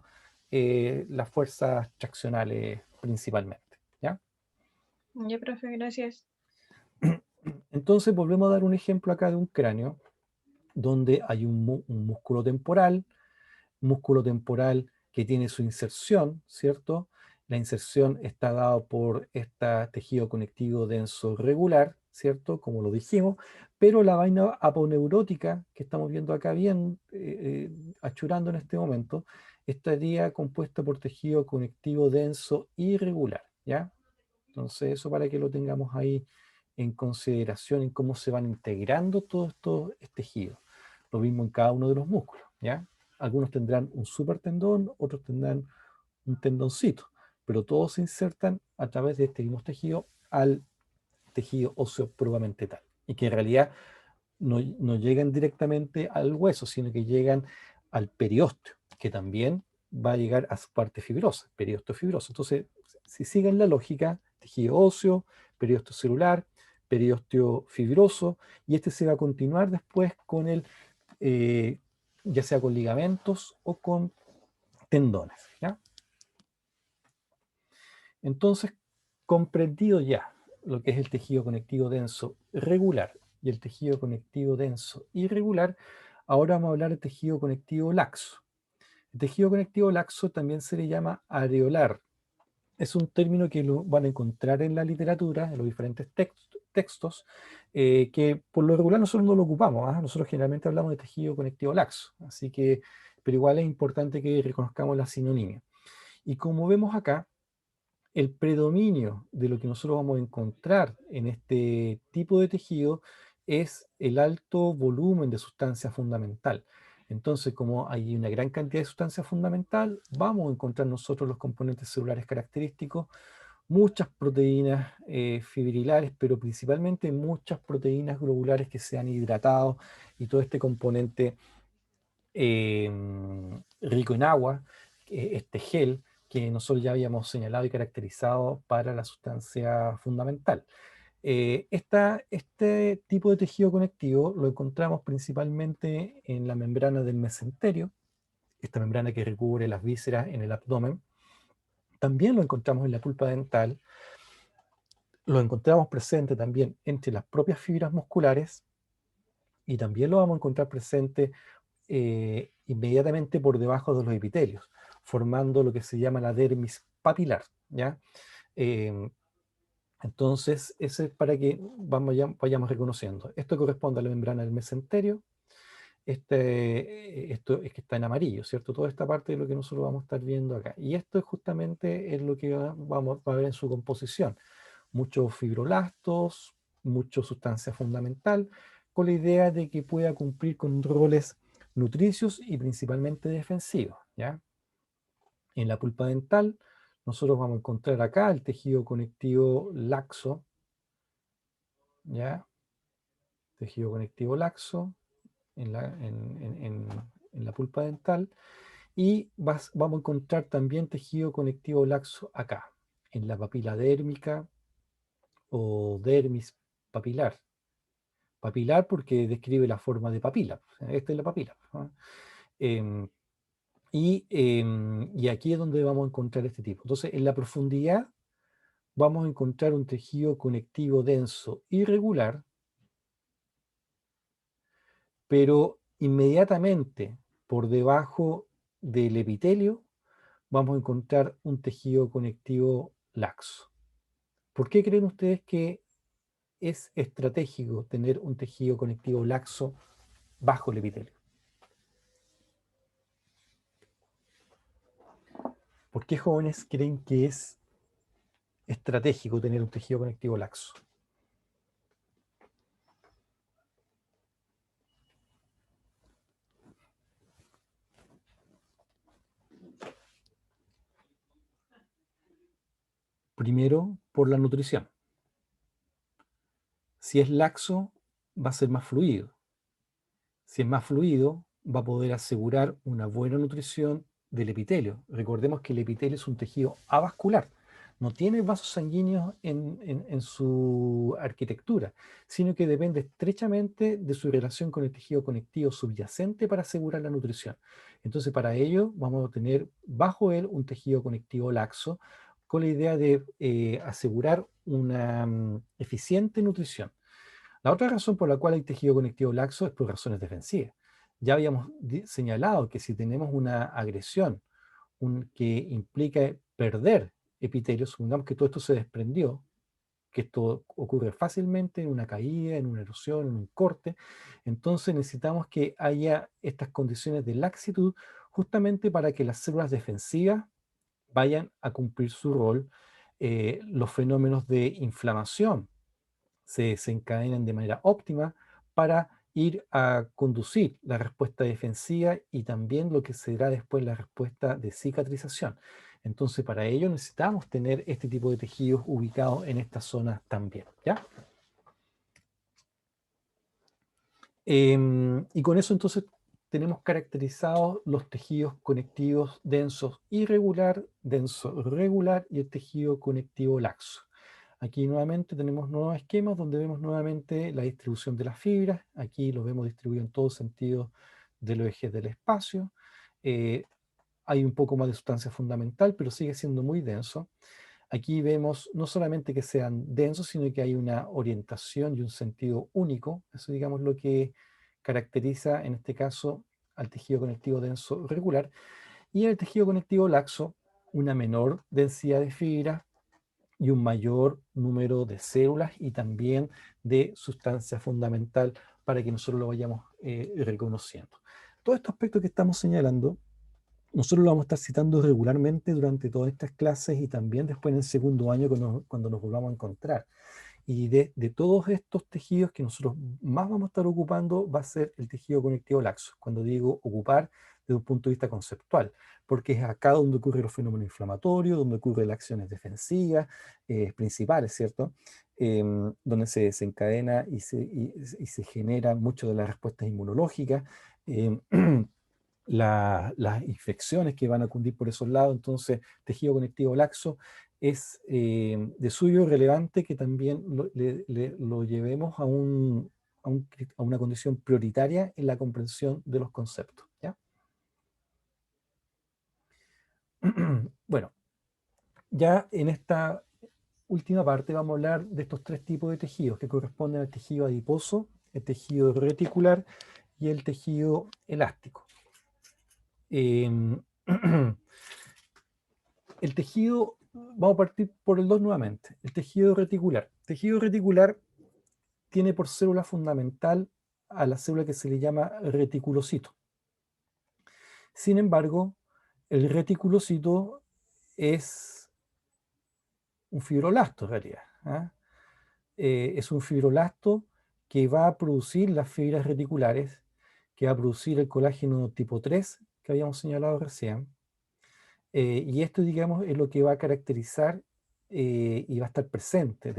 las fuerzas traccionales principalmente, ¿ya? Ya, profe, gracias. Entonces volvemos a dar un ejemplo acá de un cráneo donde hay un músculo temporal que tiene su inserción, ¿cierto? La inserción está dada por este tejido conectivo denso regular, ¿cierto? Como lo dijimos, pero la vaina aponeurótica que estamos viendo acá bien, achurando en este momento, estaría compuesta por tejido conectivo denso irregular, ¿ya? Entonces, eso para que lo tengamos ahí en consideración en cómo se van integrando todos estos tejidos. Lo mismo en cada uno de los músculos, ¿ya? Algunos tendrán un supertendón, otros tendrán un tendoncito, pero todos se insertan a través de este mismo tejido al tejido óseo probablemente tal. Y que en realidad no llegan directamente al hueso, sino que llegan al periósteo, que también va a llegar a su parte fibrosa, periósteo fibroso. Entonces, si siguen la lógica, tejido óseo, periósteo celular, periósteo fibroso, y este se va a continuar después con eh, ya sea con ligamentos o con tendones, ¿ya? Entonces, comprendido ya lo que es el tejido conectivo denso regular y el tejido conectivo denso irregular, ahora vamos a hablar del tejido conectivo laxo. El tejido conectivo laxo también se le llama areolar. Es un término que lo van a encontrar en la literatura, en los diferentes textos, que por lo regular nosotros no lo ocupamos. Nosotros generalmente hablamos de tejido conectivo laxo, así que, pero igual es importante que reconozcamos la sinonimia. Y como vemos acá, el predominio de lo que nosotros vamos a encontrar en este tipo de tejido es el alto volumen de sustancia fundamental. Entonces, como hay una gran cantidad de sustancia fundamental, vamos a encontrar nosotros los componentes celulares característicos, muchas proteínas fibrilares, pero principalmente muchas proteínas globulares que se han hidratado y todo este componente eh, rico en agua, este gel que nosotros ya habíamos señalado y caracterizado para la sustancia fundamental. Este tipo de tejido conectivo lo encontramos principalmente en la membrana del mesenterio, esta membrana que recubre las vísceras en el abdomen. También lo encontramos en la pulpa dental, lo encontramos presente también entre las propias fibras musculares y también lo vamos a encontrar presente inmediatamente por debajo de los epitelios, formando lo que se llama la dermis papilar, ¿ya? Eh, entonces, ese es para que vayamos reconociendo. Esto corresponde a la membrana del mesenterio, esto es que está en amarillo, ¿cierto? Toda esta parte de lo que nosotros vamos a estar viendo acá. Y esto es justamente es lo que vamos a ver en su composición. Muchos fibroblastos, mucha sustancia fundamental, con la idea de que pueda cumplir con roles nutricios y principalmente defensivos, ¿ya? En la pulpa dental, nosotros vamos a encontrar acá el tejido conectivo laxo, ¿ya? Tejido conectivo laxo en la pulpa dental. Y vamos a encontrar también tejido conectivo laxo acá, en la papila dérmica o dermis papilar. Papilar porque describe la forma de papila. Esta es la papila, ¿no? Em, y aquí es donde vamos a encontrar este tipo. Entonces, en la profundidad vamos a encontrar un tejido conectivo denso irregular, pero inmediatamente por debajo del epitelio vamos a encontrar un tejido conectivo laxo. ¿Por qué creen ustedes que es estratégico tener un tejido conectivo laxo bajo el epitelio? ¿Por qué jóvenes creen que es estratégico tener un tejido conectivo laxo? Primero, por la nutrición. Si es laxo, va a ser más fluido. Si es más fluido, va a poder asegurar una buena nutrición del epitelio. Recordemos que el epitelio es un tejido avascular. No tiene vasos sanguíneos en su arquitectura, sino que depende estrechamente de su relación con el tejido conectivo subyacente para asegurar la nutrición. Entonces, para ello, vamos a tener bajo él un tejido conectivo laxo con la idea de asegurar una eficiente nutrición. La otra razón por la cual hay tejido conectivo laxo es por razones defensivas. Ya habíamos señalado que si tenemos una agresión que implica perder epitelio, supongamos que todo esto se desprendió, que esto ocurre fácilmente en una caída, en una erosión, en un corte, entonces necesitamos que haya estas condiciones de laxitud justamente para que las células defensivas vayan a cumplir su rol. Los fenómenos de inflamación se desencadenen de manera óptima para ir a conducir la respuesta defensiva y también lo que será después la respuesta de cicatrización. Entonces, para ello necesitamos tener este tipo de tejidos ubicados en estas zonas también, ¿ya? Y con eso entonces tenemos caracterizados los tejidos conectivos densos irregular, denso regular y el tejido conectivo laxo. Aquí nuevamente tenemos nuevos esquemas donde vemos nuevamente la distribución de las fibras. Aquí lo vemos distribuido en todos sentidos de los ejes del espacio. Eh, Hay un poco más de sustancia fundamental, pero sigue siendo muy denso. Aquí vemos no solamente que sean densos, sino que hay una orientación y un sentido único. Eso, digamos, lo que caracteriza en este caso al tejido conectivo denso regular. Y en el tejido conectivo laxo, una menor densidad de fibras y un mayor número de células y también de sustancia fundamental para que nosotros lo vayamos reconociendo. Todos estos aspectos que estamos señalando, nosotros lo vamos a estar citando regularmente durante todas estas clases y también después en el segundo año cuando nos volvamos a encontrar. Y de todos estos tejidos que nosotros más vamos a estar ocupando va a ser el tejido conectivo laxo. Cuando digo ocupar desde un punto de vista conceptual, porque es acá donde ocurren los fenómenos inflamatorios, donde ocurren las acciones defensivas principales, ¿cierto? Donde se desencadena y se genera mucho de las respuestas inmunológicas. em, las infecciones que van a cundir por esos lados. Entonces, tejido conectivo laxo es de suyo relevante que también lo llevemos a una condición prioritaria en la comprensión de los conceptos, ¿ya? Bueno, ya en esta última parte vamos a hablar de estos tres tipos de tejidos que corresponden al tejido adiposo, el tejido reticular y el tejido elástico. Em, el tejido, vamos a partir por el 2 nuevamente, el tejido reticular. El tejido reticular tiene por célula fundamental a la célula que se le llama reticulocito. Sin embargo, el reticulocito es un fibroblasto en realidad. ¿Ah? Es un fibroblasto que va a producir las fibras reticulares que va a producir el colágeno tipo 3 que habíamos señalado recién. Y esto, digamos, es lo que va a caracterizar y va a estar presente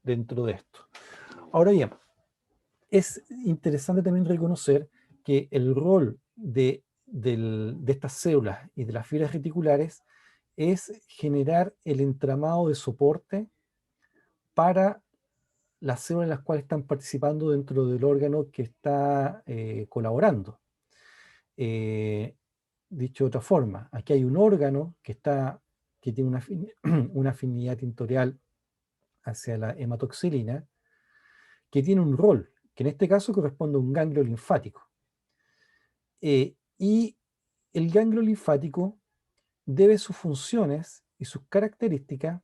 dentro de esto. Ahora bien, es interesante también reconocer que el rol de estas células y de las fibras reticulares es generar el entramado de soporte para las células en las cuales están participando dentro del órgano que está colaborando. Dicho de otra forma, aquí hay un órgano que tiene una afinidad tintorial hacia la hematoxilina, que tiene un rol, que en este caso corresponde a un ganglio linfático. Y el ganglio linfático debe sus funciones y sus características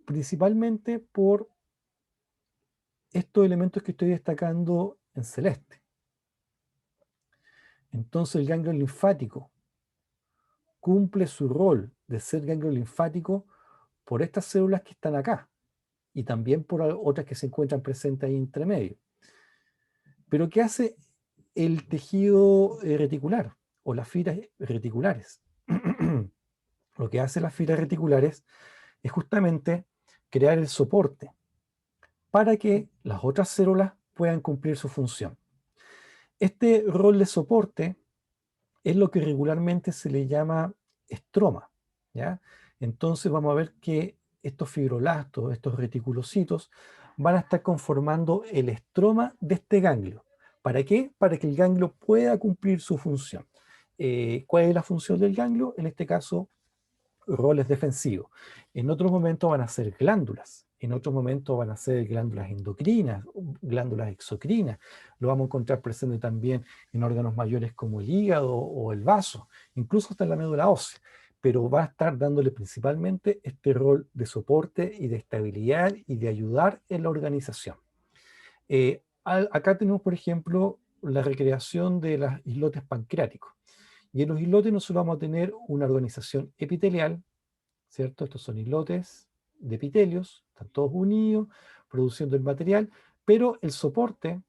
principalmente por estos elementos que estoy destacando en celeste. Entonces el ganglio linfático cumple su rol de ser ganglio linfático por estas células que están acá y también por otras que se encuentran presentes ahí entre medio. Pero ¿qué hace el tejido reticular o las fibras reticulares? Lo que hacen las fibras reticulares es justamente crear el soporte para que las otras células puedan cumplir su función. Este rol de soporte es lo que regularmente se le llama estroma, ¿ya? Entonces vamos a ver que estos fibroblastos, estos reticulocitos, van a estar conformando el estroma de este ganglio. ¿Para qué? Para que el ganglio pueda cumplir su función. ¿Cuál es la función del ganglio? En este caso, roles defensivos. En otros momentos van a ser glándulas, en otros momentos van a ser glándulas endocrinas, glándulas exocrinas. Lo vamos a encontrar presente también en órganos mayores como el hígado o el vaso, incluso hasta en la médula ósea, pero va a estar dándole principalmente este rol de soporte y de estabilidad y de ayudar en la organización. Acá tenemos, por ejemplo, la recreación de los islotes pancreáticos. Y en los islotes nosotros vamos a tener una organización epitelial, ¿cierto? Estos son islotes de epitelios, están todos unidos, produciendo el material, pero el soporte,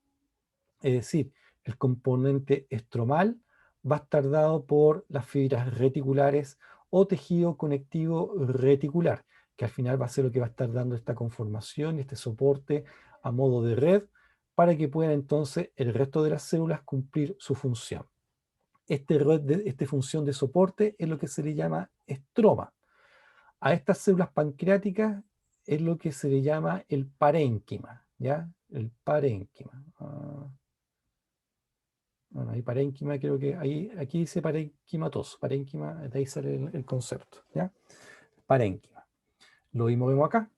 es decir, el componente estromal, va a estar dado por las fibras reticulares o tejido conectivo reticular, que al final va a ser lo que va a estar dando esta conformación y este soporte a modo de red para que puedan entonces el resto de las células cumplir su función. Esta función de soporte es lo que se le llama estroma. A estas células pancreáticas es lo que se le llama el parénquima, ¿ya? El parénquima. Bueno, ahí parénquima creo que aquí dice parenquimatoso, parénquima, de ahí sale el concepto, ¿ya? Parénquima. Lo mismo vemos acá,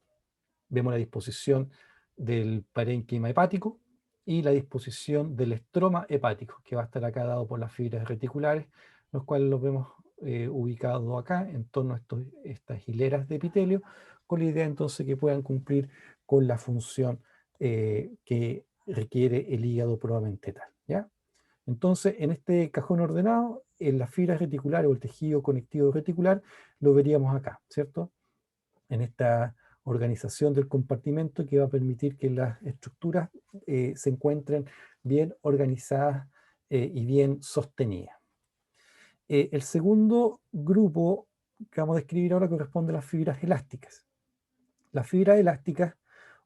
vemos la disposición del parénquima hepático y la disposición del estroma hepático, que va a estar acá dado por las fibras reticulares, los cuales los vemos ubicados acá en torno a estas hileras de epitelio, con la idea entonces que puedan cumplir con la función que requiere el hígado probablemente tal, ¿ya? Entonces, en este cajón ordenado, en las fibras reticulares o el tejido conectivo reticular, lo veríamos acá, ¿cierto? En esta organización del compartimento que va a permitir que las estructuras se encuentren bien organizadas y bien sostenidas. El segundo grupo que vamos a describir ahora corresponde a las fibras elásticas. Las fibras elásticas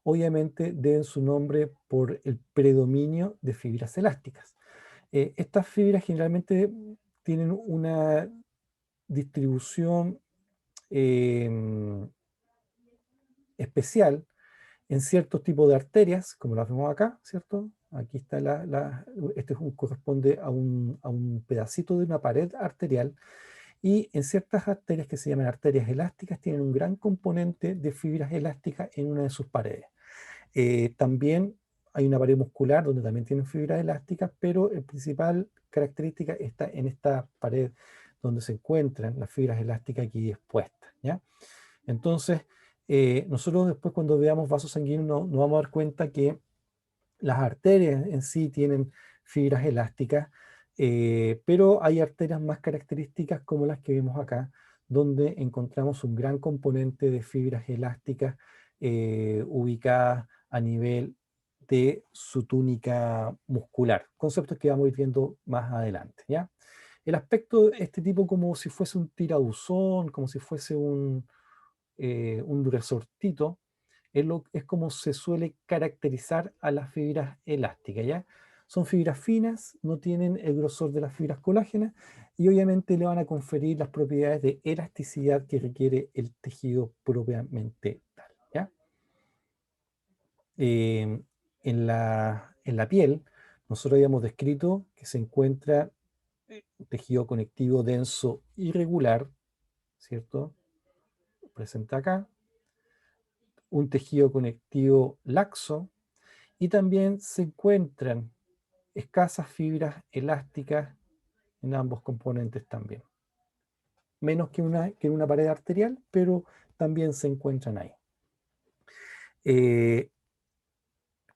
obviamente deben su nombre por el predominio de fibras elásticas. Estas fibras generalmente tienen una distribución especial en ciertos tipos de arterias, como las vemos acá, ¿cierto? Aquí está corresponde a un pedacito de una pared arterial, y en ciertas arterias que se llaman arterias elásticas tienen un gran componente de fibras elásticas en una de sus paredes. También hay una pared muscular donde también tienen fibras elásticas, pero la principal característica está en esta pared donde se encuentran las fibras elásticas aquí expuestas, ¿ya? Entonces, nosotros después cuando veamos vasos sanguíneos nos vamos a dar cuenta que las arterias en sí tienen fibras elásticas, pero hay arterias más características como las que vemos acá, donde encontramos un gran componente de fibras elásticas ubicadas a nivel de su túnica muscular. Conceptos que vamos a ir viendo más adelante, ¿ya? El aspecto de este tipo como si fuese un tirabuzón, como si fuese un resortito, es como se suele caracterizar a las fibras elásticas, ¿ya? Son fibras finas, no tienen el grosor de las fibras colágenas y obviamente le van a conferir las propiedades de elasticidad que requiere el tejido propiamente tal, ¿ya? Eh, en la piel, nosotros habíamos descrito que se encuentra un tejido conectivo denso irregular, ¿cierto? Presente acá. Un tejido conectivo laxo y también se encuentran escasas fibras elásticas en ambos componentes también. Menos que en una pared arterial, pero también se encuentran ahí.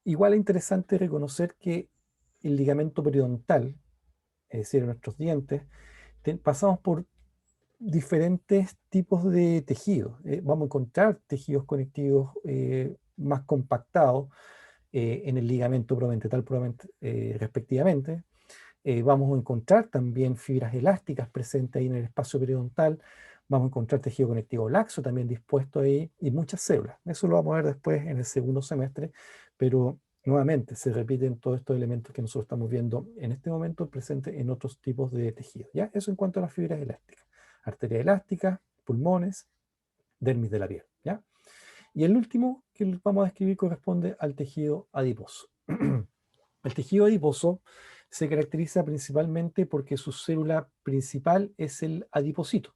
Igual es interesante reconocer que el ligamento periodontal, es decir, en nuestros dientes, pasamos por diferentes tipos de tejidos. Vamos a encontrar tejidos conectivos más compactados en el ligamento promental respectivamente. Vamos a encontrar también fibras elásticas presentes ahí en el espacio periodontal. Vamos a encontrar tejido conectivo laxo también dispuesto ahí y muchas células. Eso lo vamos a ver después en el segundo semestre, pero nuevamente se repiten todos estos elementos que nosotros estamos viendo en este momento presentes en otros tipos de tejidos. ¿Ya? Eso en cuanto a las fibras elásticas. Arterias elásticas, pulmones, dermis de la piel. ¿Ya? Y el último que vamos a describir corresponde al tejido adiposo. El tejido adiposo se caracteriza principalmente porque su célula principal es el adipocito.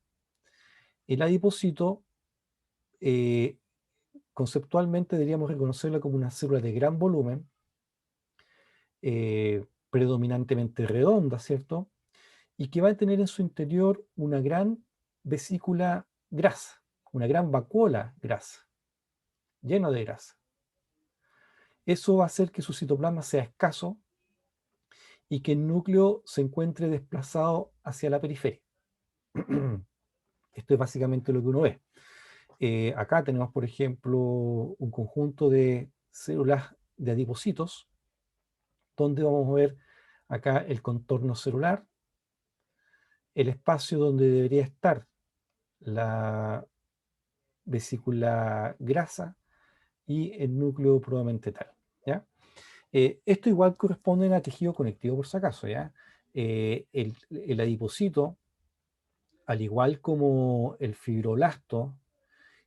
El adipocito, eh, conceptualmente deberíamos reconocerlo como una célula de gran volumen, predominantemente redonda, ¿cierto? Y que va a tener en su interior una gran vesícula grasa, una gran vacuola grasa, llena de grasa. Eso va a hacer que su citoplasma sea escaso y que el núcleo se encuentre desplazado hacia la periferia. Esto es básicamente lo que uno ve. Acá tenemos, por ejemplo, un conjunto de células de adipocitos, donde vamos a ver acá el contorno celular, el espacio donde debería estar la vesícula grasa y el núcleo probablemente tal, ¿ya? Esto igual corresponde a tejido conectivo por si acaso, ¿ya? El adipocito, al igual como el fibroblasto,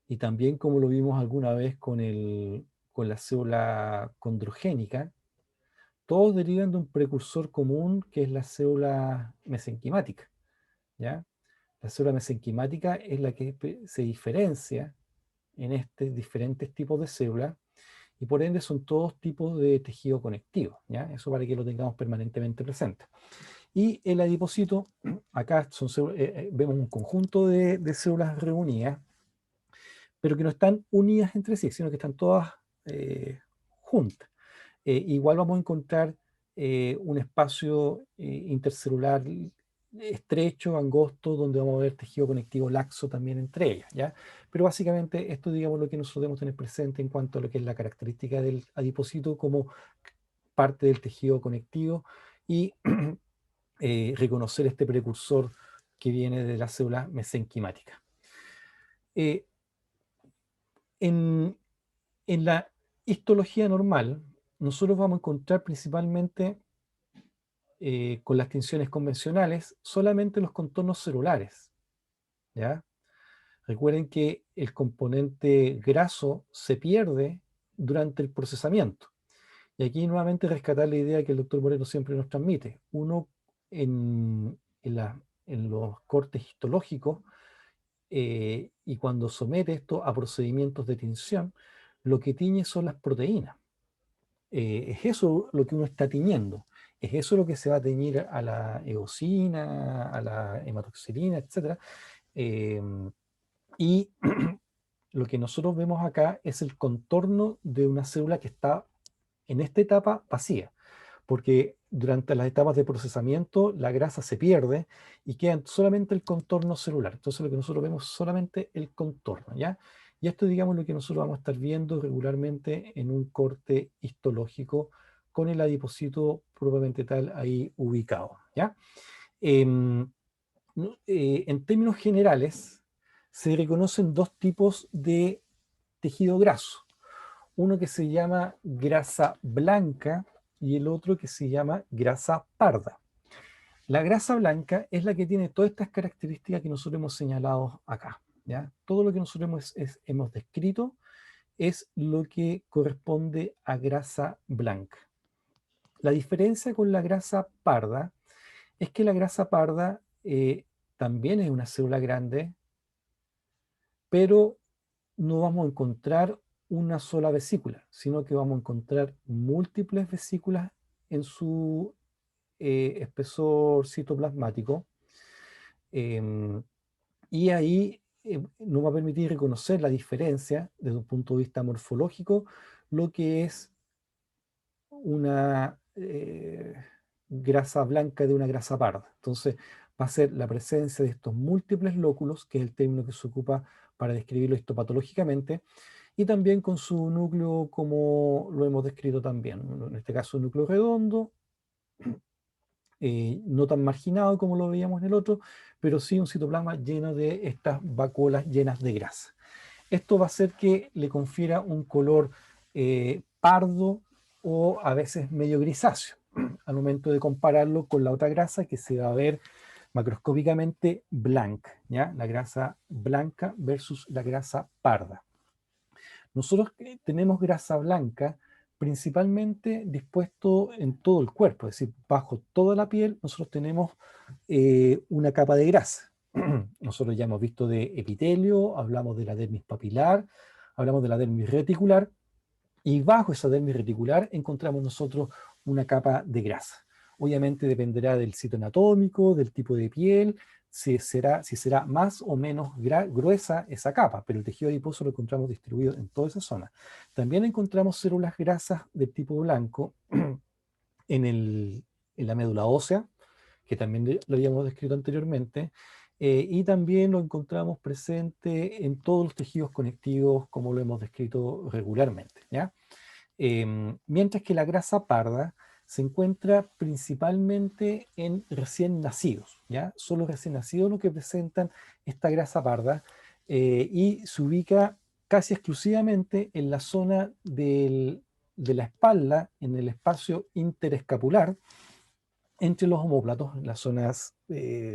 y también como lo vimos alguna vez con la célula condrogénica, todos derivan de un precursor común que es la célula mesenquimática, ¿ya? La célula mesenquimática es la que se diferencia en estos diferentes tipos de células y por ende son todos tipos de tejido conectivo, ¿ya? Eso para que lo tengamos permanentemente presente. Y el adipocito, acá vemos un conjunto de células reunidas, pero que no están unidas entre sí, sino que están todas juntas. Igual vamos a encontrar un espacio intercelular estrecho, angosto, donde vamos a ver tejido conectivo laxo también entre ellas, ¿ya? Pero básicamente esto, digamos, lo que nosotros debemos tener presente en cuanto a lo que es la característica del adipocito como parte del tejido conectivo y reconocer este precursor que viene de la célula mesenquimática. Eh, en, en la histología normal, nosotros vamos a encontrar principalmente con las tinciones convencionales solamente los contornos celulares, ¿ya? Recuerden que el componente graso se pierde durante el procesamiento. Y aquí nuevamente rescatar la idea que el doctor Moreno siempre nos transmite. Uno en los cortes histológicos y cuando somete esto a procedimientos de tinción, lo que tiñe son las proteínas. Es eso lo que uno está tiñendo. Es eso lo que se va a teñir a la eosina, a la hematoxilina, etc. Y lo que nosotros vemos acá es el contorno de una célula que está en esta etapa vacía, porque durante las etapas de procesamiento la grasa se pierde y queda solamente el contorno celular. Entonces lo que nosotros vemos es solamente el contorno, ¿ya? Y esto, digamos, lo que nosotros vamos a estar viendo regularmente en un corte histológico con el adipocito propiamente tal ahí ubicado, ¿ya? En términos generales, se reconocen dos tipos de tejido graso. Uno que se llama grasa blanca y el otro que se llama grasa parda. La grasa blanca es la que tiene todas estas características que nosotros hemos señalado acá, ¿ya? Todo lo que nosotros hemos descrito es lo que corresponde a grasa blanca. La diferencia con la grasa parda es que la grasa parda también es una célula grande, pero no vamos a encontrar una sola vesícula, sino que vamos a encontrar múltiples vesículas en su espesor citoplasmático. Y ahí nos va a permitir reconocer la diferencia desde un punto de vista morfológico, lo que es una grasa blanca de una grasa parda. Entonces va a ser la presencia de estos múltiples lóculos, que es el término que se ocupa para describirlo histopatológicamente, y también con su núcleo como lo hemos descrito también. En este caso, un núcleo redondo, no tan marginado como lo veíamos en el otro, pero sí un citoplasma lleno de estas vacuolas llenas de grasa. Esto va a hacer que le confiera un color pardo o a veces medio grisáceo, al momento de compararlo con la otra grasa que se va a ver macroscópicamente blanca, ¿ya? La grasa blanca versus la grasa parda. Nosotros tenemos grasa blanca principalmente dispuesto en todo el cuerpo, es decir, bajo toda la piel nosotros tenemos una capa de grasa. Nosotros ya hemos visto de epitelio, hablamos de la dermis papilar, hablamos de la dermis reticular, y bajo esa dermis reticular encontramos nosotros una capa de grasa. Obviamente dependerá del sitio anatómico, del tipo de piel, si será más o menos gruesa esa capa, pero el tejido adiposo lo encontramos distribuido en toda esa zona. También encontramos células grasas del tipo blanco en la médula ósea, que también lo habíamos descrito anteriormente, y también lo encontramos presente en todos los tejidos conectivos, como lo hemos descrito regularmente, ¿ya? Mientras que la grasa parda se encuentra principalmente en recién nacidos, ¿ya? Son los recién nacidos los que presentan esta grasa parda y se ubica casi exclusivamente en la zona de la espalda, en el espacio interescapular, entre los omóplatos, en las zonas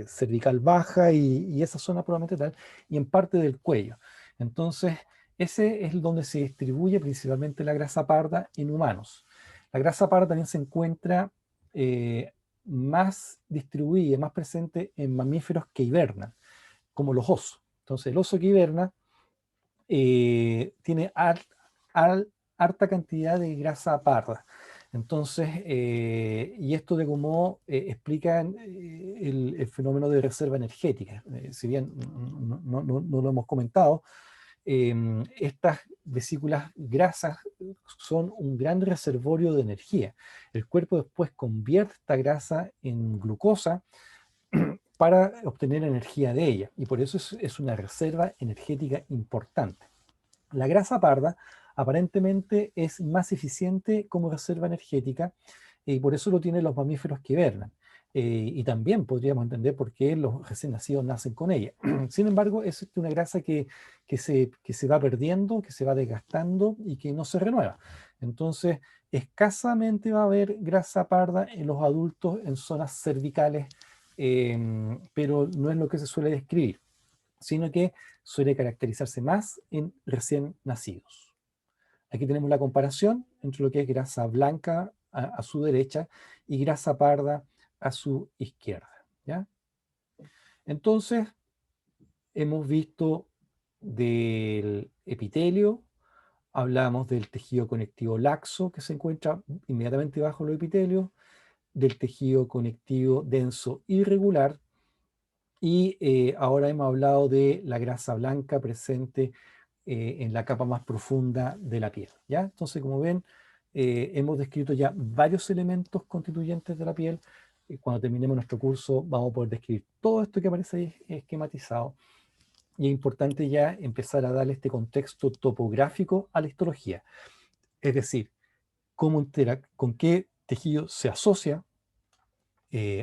cervical baja y esa zona probablemente tal, y en parte del cuello. Entonces, ese es donde se distribuye principalmente la grasa parda en humanos. La grasa parda también se encuentra más distribuida, más presente en mamíferos que hibernan, como los osos. Entonces, el oso que hiberna tiene harta cantidad de grasa parda. Entonces, y esto de cómo explican el fenómeno de reserva energética. Si bien no lo hemos comentado, estas vesículas grasas son un gran reservorio de energía. El cuerpo después convierte esta grasa en glucosa para obtener energía de ella, y por eso es una reserva energética importante. La grasa parda aparentemente es más eficiente como reserva energética y por eso lo tienen los mamíferos que hibernan. Y también podríamos entender por qué los recién nacidos nacen con ella. Sin embargo, es una grasa que se va perdiendo, que se va desgastando y que no se renueva. Entonces, escasamente va a haber grasa parda en los adultos en zonas cervicales, pero no es lo que se suele describir, sino que suele caracterizarse más en recién nacidos. Aquí tenemos la comparación entre lo que es grasa blanca a su derecha y grasa parda a su izquierda, ¿ya? Entonces, hemos visto del epitelio, hablamos del tejido conectivo laxo que se encuentra inmediatamente bajo los epitelios, del tejido conectivo denso irregular, y ahora hemos hablado de la grasa blanca presente en la capa más profunda de la piel, ¿ya? Entonces, como ven, hemos descrito ya varios elementos constituyentes de la piel. Cuando terminemos nuestro curso vamos a poder describir todo esto que aparece ahí esquematizado. y es importante ya empezar a darle este contexto topográfico a la histología. Es decir, con qué tejido se asocia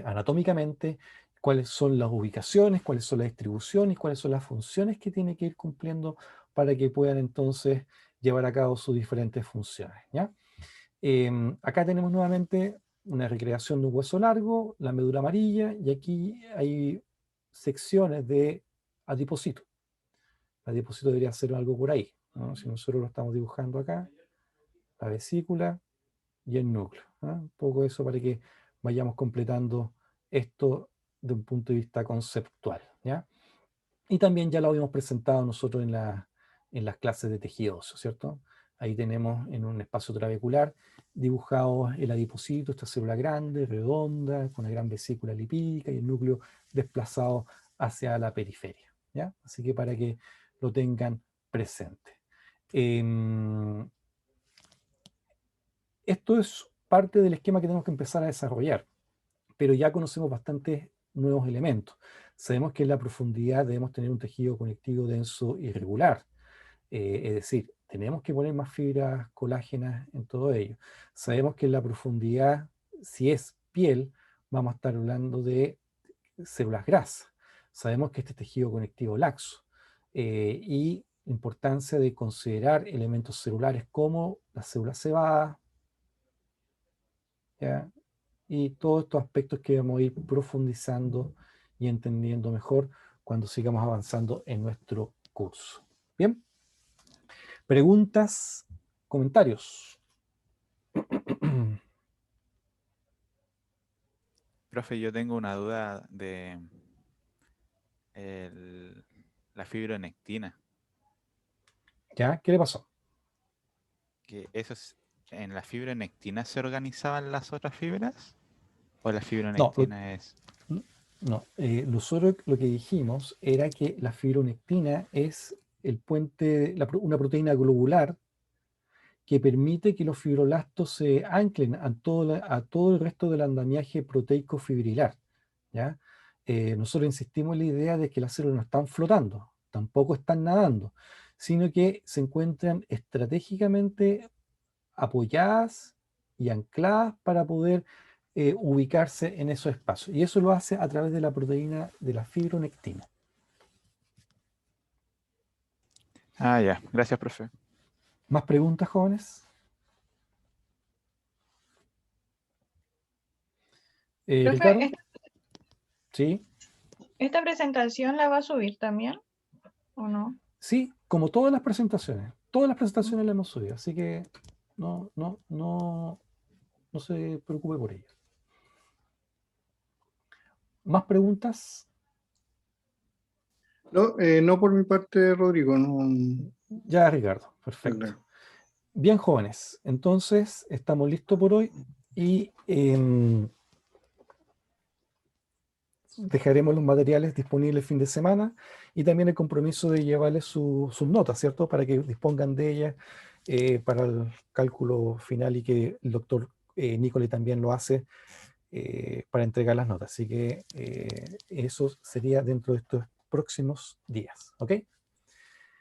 anatómicamente, cuáles son las ubicaciones, cuáles son las distribuciones, cuáles son las funciones que tiene que ir cumpliendo para que puedan entonces llevar a cabo sus diferentes funciones, ¿ya? Acá tenemos nuevamente una recreación de un hueso largo, la médula amarilla, y aquí hay secciones de adipocito. El adipocito debería ser algo por ahí, ¿no? Si nosotros lo estamos dibujando acá, la vesícula y el núcleo, ¿no? Un poco eso para que vayamos completando esto de un punto de vista conceptual, ¿ya? Y también ya lo habíamos presentado nosotros en las clases de tejido óseo, ¿cierto? Ahí tenemos en un espacio trabecular dibujado el adipocito, esta célula grande, redonda, con una gran vesícula lipídica y el núcleo desplazado hacia la periferia, ¿ya? Así que para que lo tengan presente. Esto es parte del esquema que tenemos que empezar a desarrollar, pero ya conocemos bastantes nuevos elementos. Sabemos que en la profundidad debemos tener un tejido conectivo denso y regular, es decir, tenemos que poner más fibras colágenas en todo ello. Sabemos que en la profundidad, si es piel, vamos a estar hablando de células grasas. Sabemos que este tejido conectivo laxo y la importancia de considerar elementos celulares como las células cebadas, ¿ya? Y todos estos aspectos que vamos a ir profundizando y entendiendo mejor cuando sigamos avanzando en nuestro curso. Bien, preguntas, comentarios. Profe, yo tengo una duda de la fibronectina. ¿Ya? ¿Qué le pasó? Que ¿en la fibronectina se organizaban las otras fibras? ¿O la No, fibronectina es...? no. Nosotros lo que dijimos era que la fibronectina es el puente, una proteína globular que permite que los fibroblastos se anclen a todo el resto del andamiaje proteico fibrilar, ¿ya? Nosotros insistimos en la idea de que las células no están flotando, tampoco están nadando, sino que se encuentran estratégicamente apoyadas y ancladas para poder ubicarse en esos espacios. Y eso lo hace a través de la proteína de la fibronectina. Ah, ya. Gracias, profe. ¿Más preguntas, jóvenes? Ricardo, Profe, ¿sí? ¿esta presentación la va a subir también o no? Sí, como todas las presentaciones las hemos subido, así que no se preocupe por ello. ¿Más preguntas? No, no por mi parte, Rodrigo, no. Ya, Ricardo, perfecto. Claro. Bien, jóvenes, entonces estamos listos por hoy y dejaremos los materiales disponibles el fin de semana y también el compromiso de llevarles sus notas, ¿cierto? Para que dispongan de ellas para el cálculo final y que el doctor Nicole también lo hace para entregar las notas. Así que eso sería dentro de estos próximos días, ¿ok?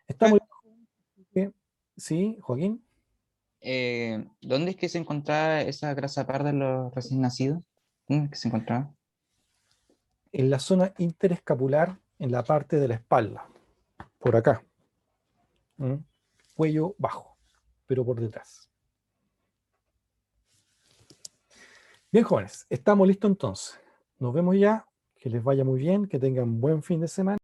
Estamos... Sí, Joaquín. ¿Dónde es que se encontraba esa grasa parda en los recién nacidos? ¿Dónde es que se encontraba? En la zona interescapular, en la parte de la espalda, por acá. Cuello bajo, pero por detrás. Bien, jóvenes, estamos listos entonces. Nos vemos ya. Que les vaya muy bien, que tengan buen fin de semana.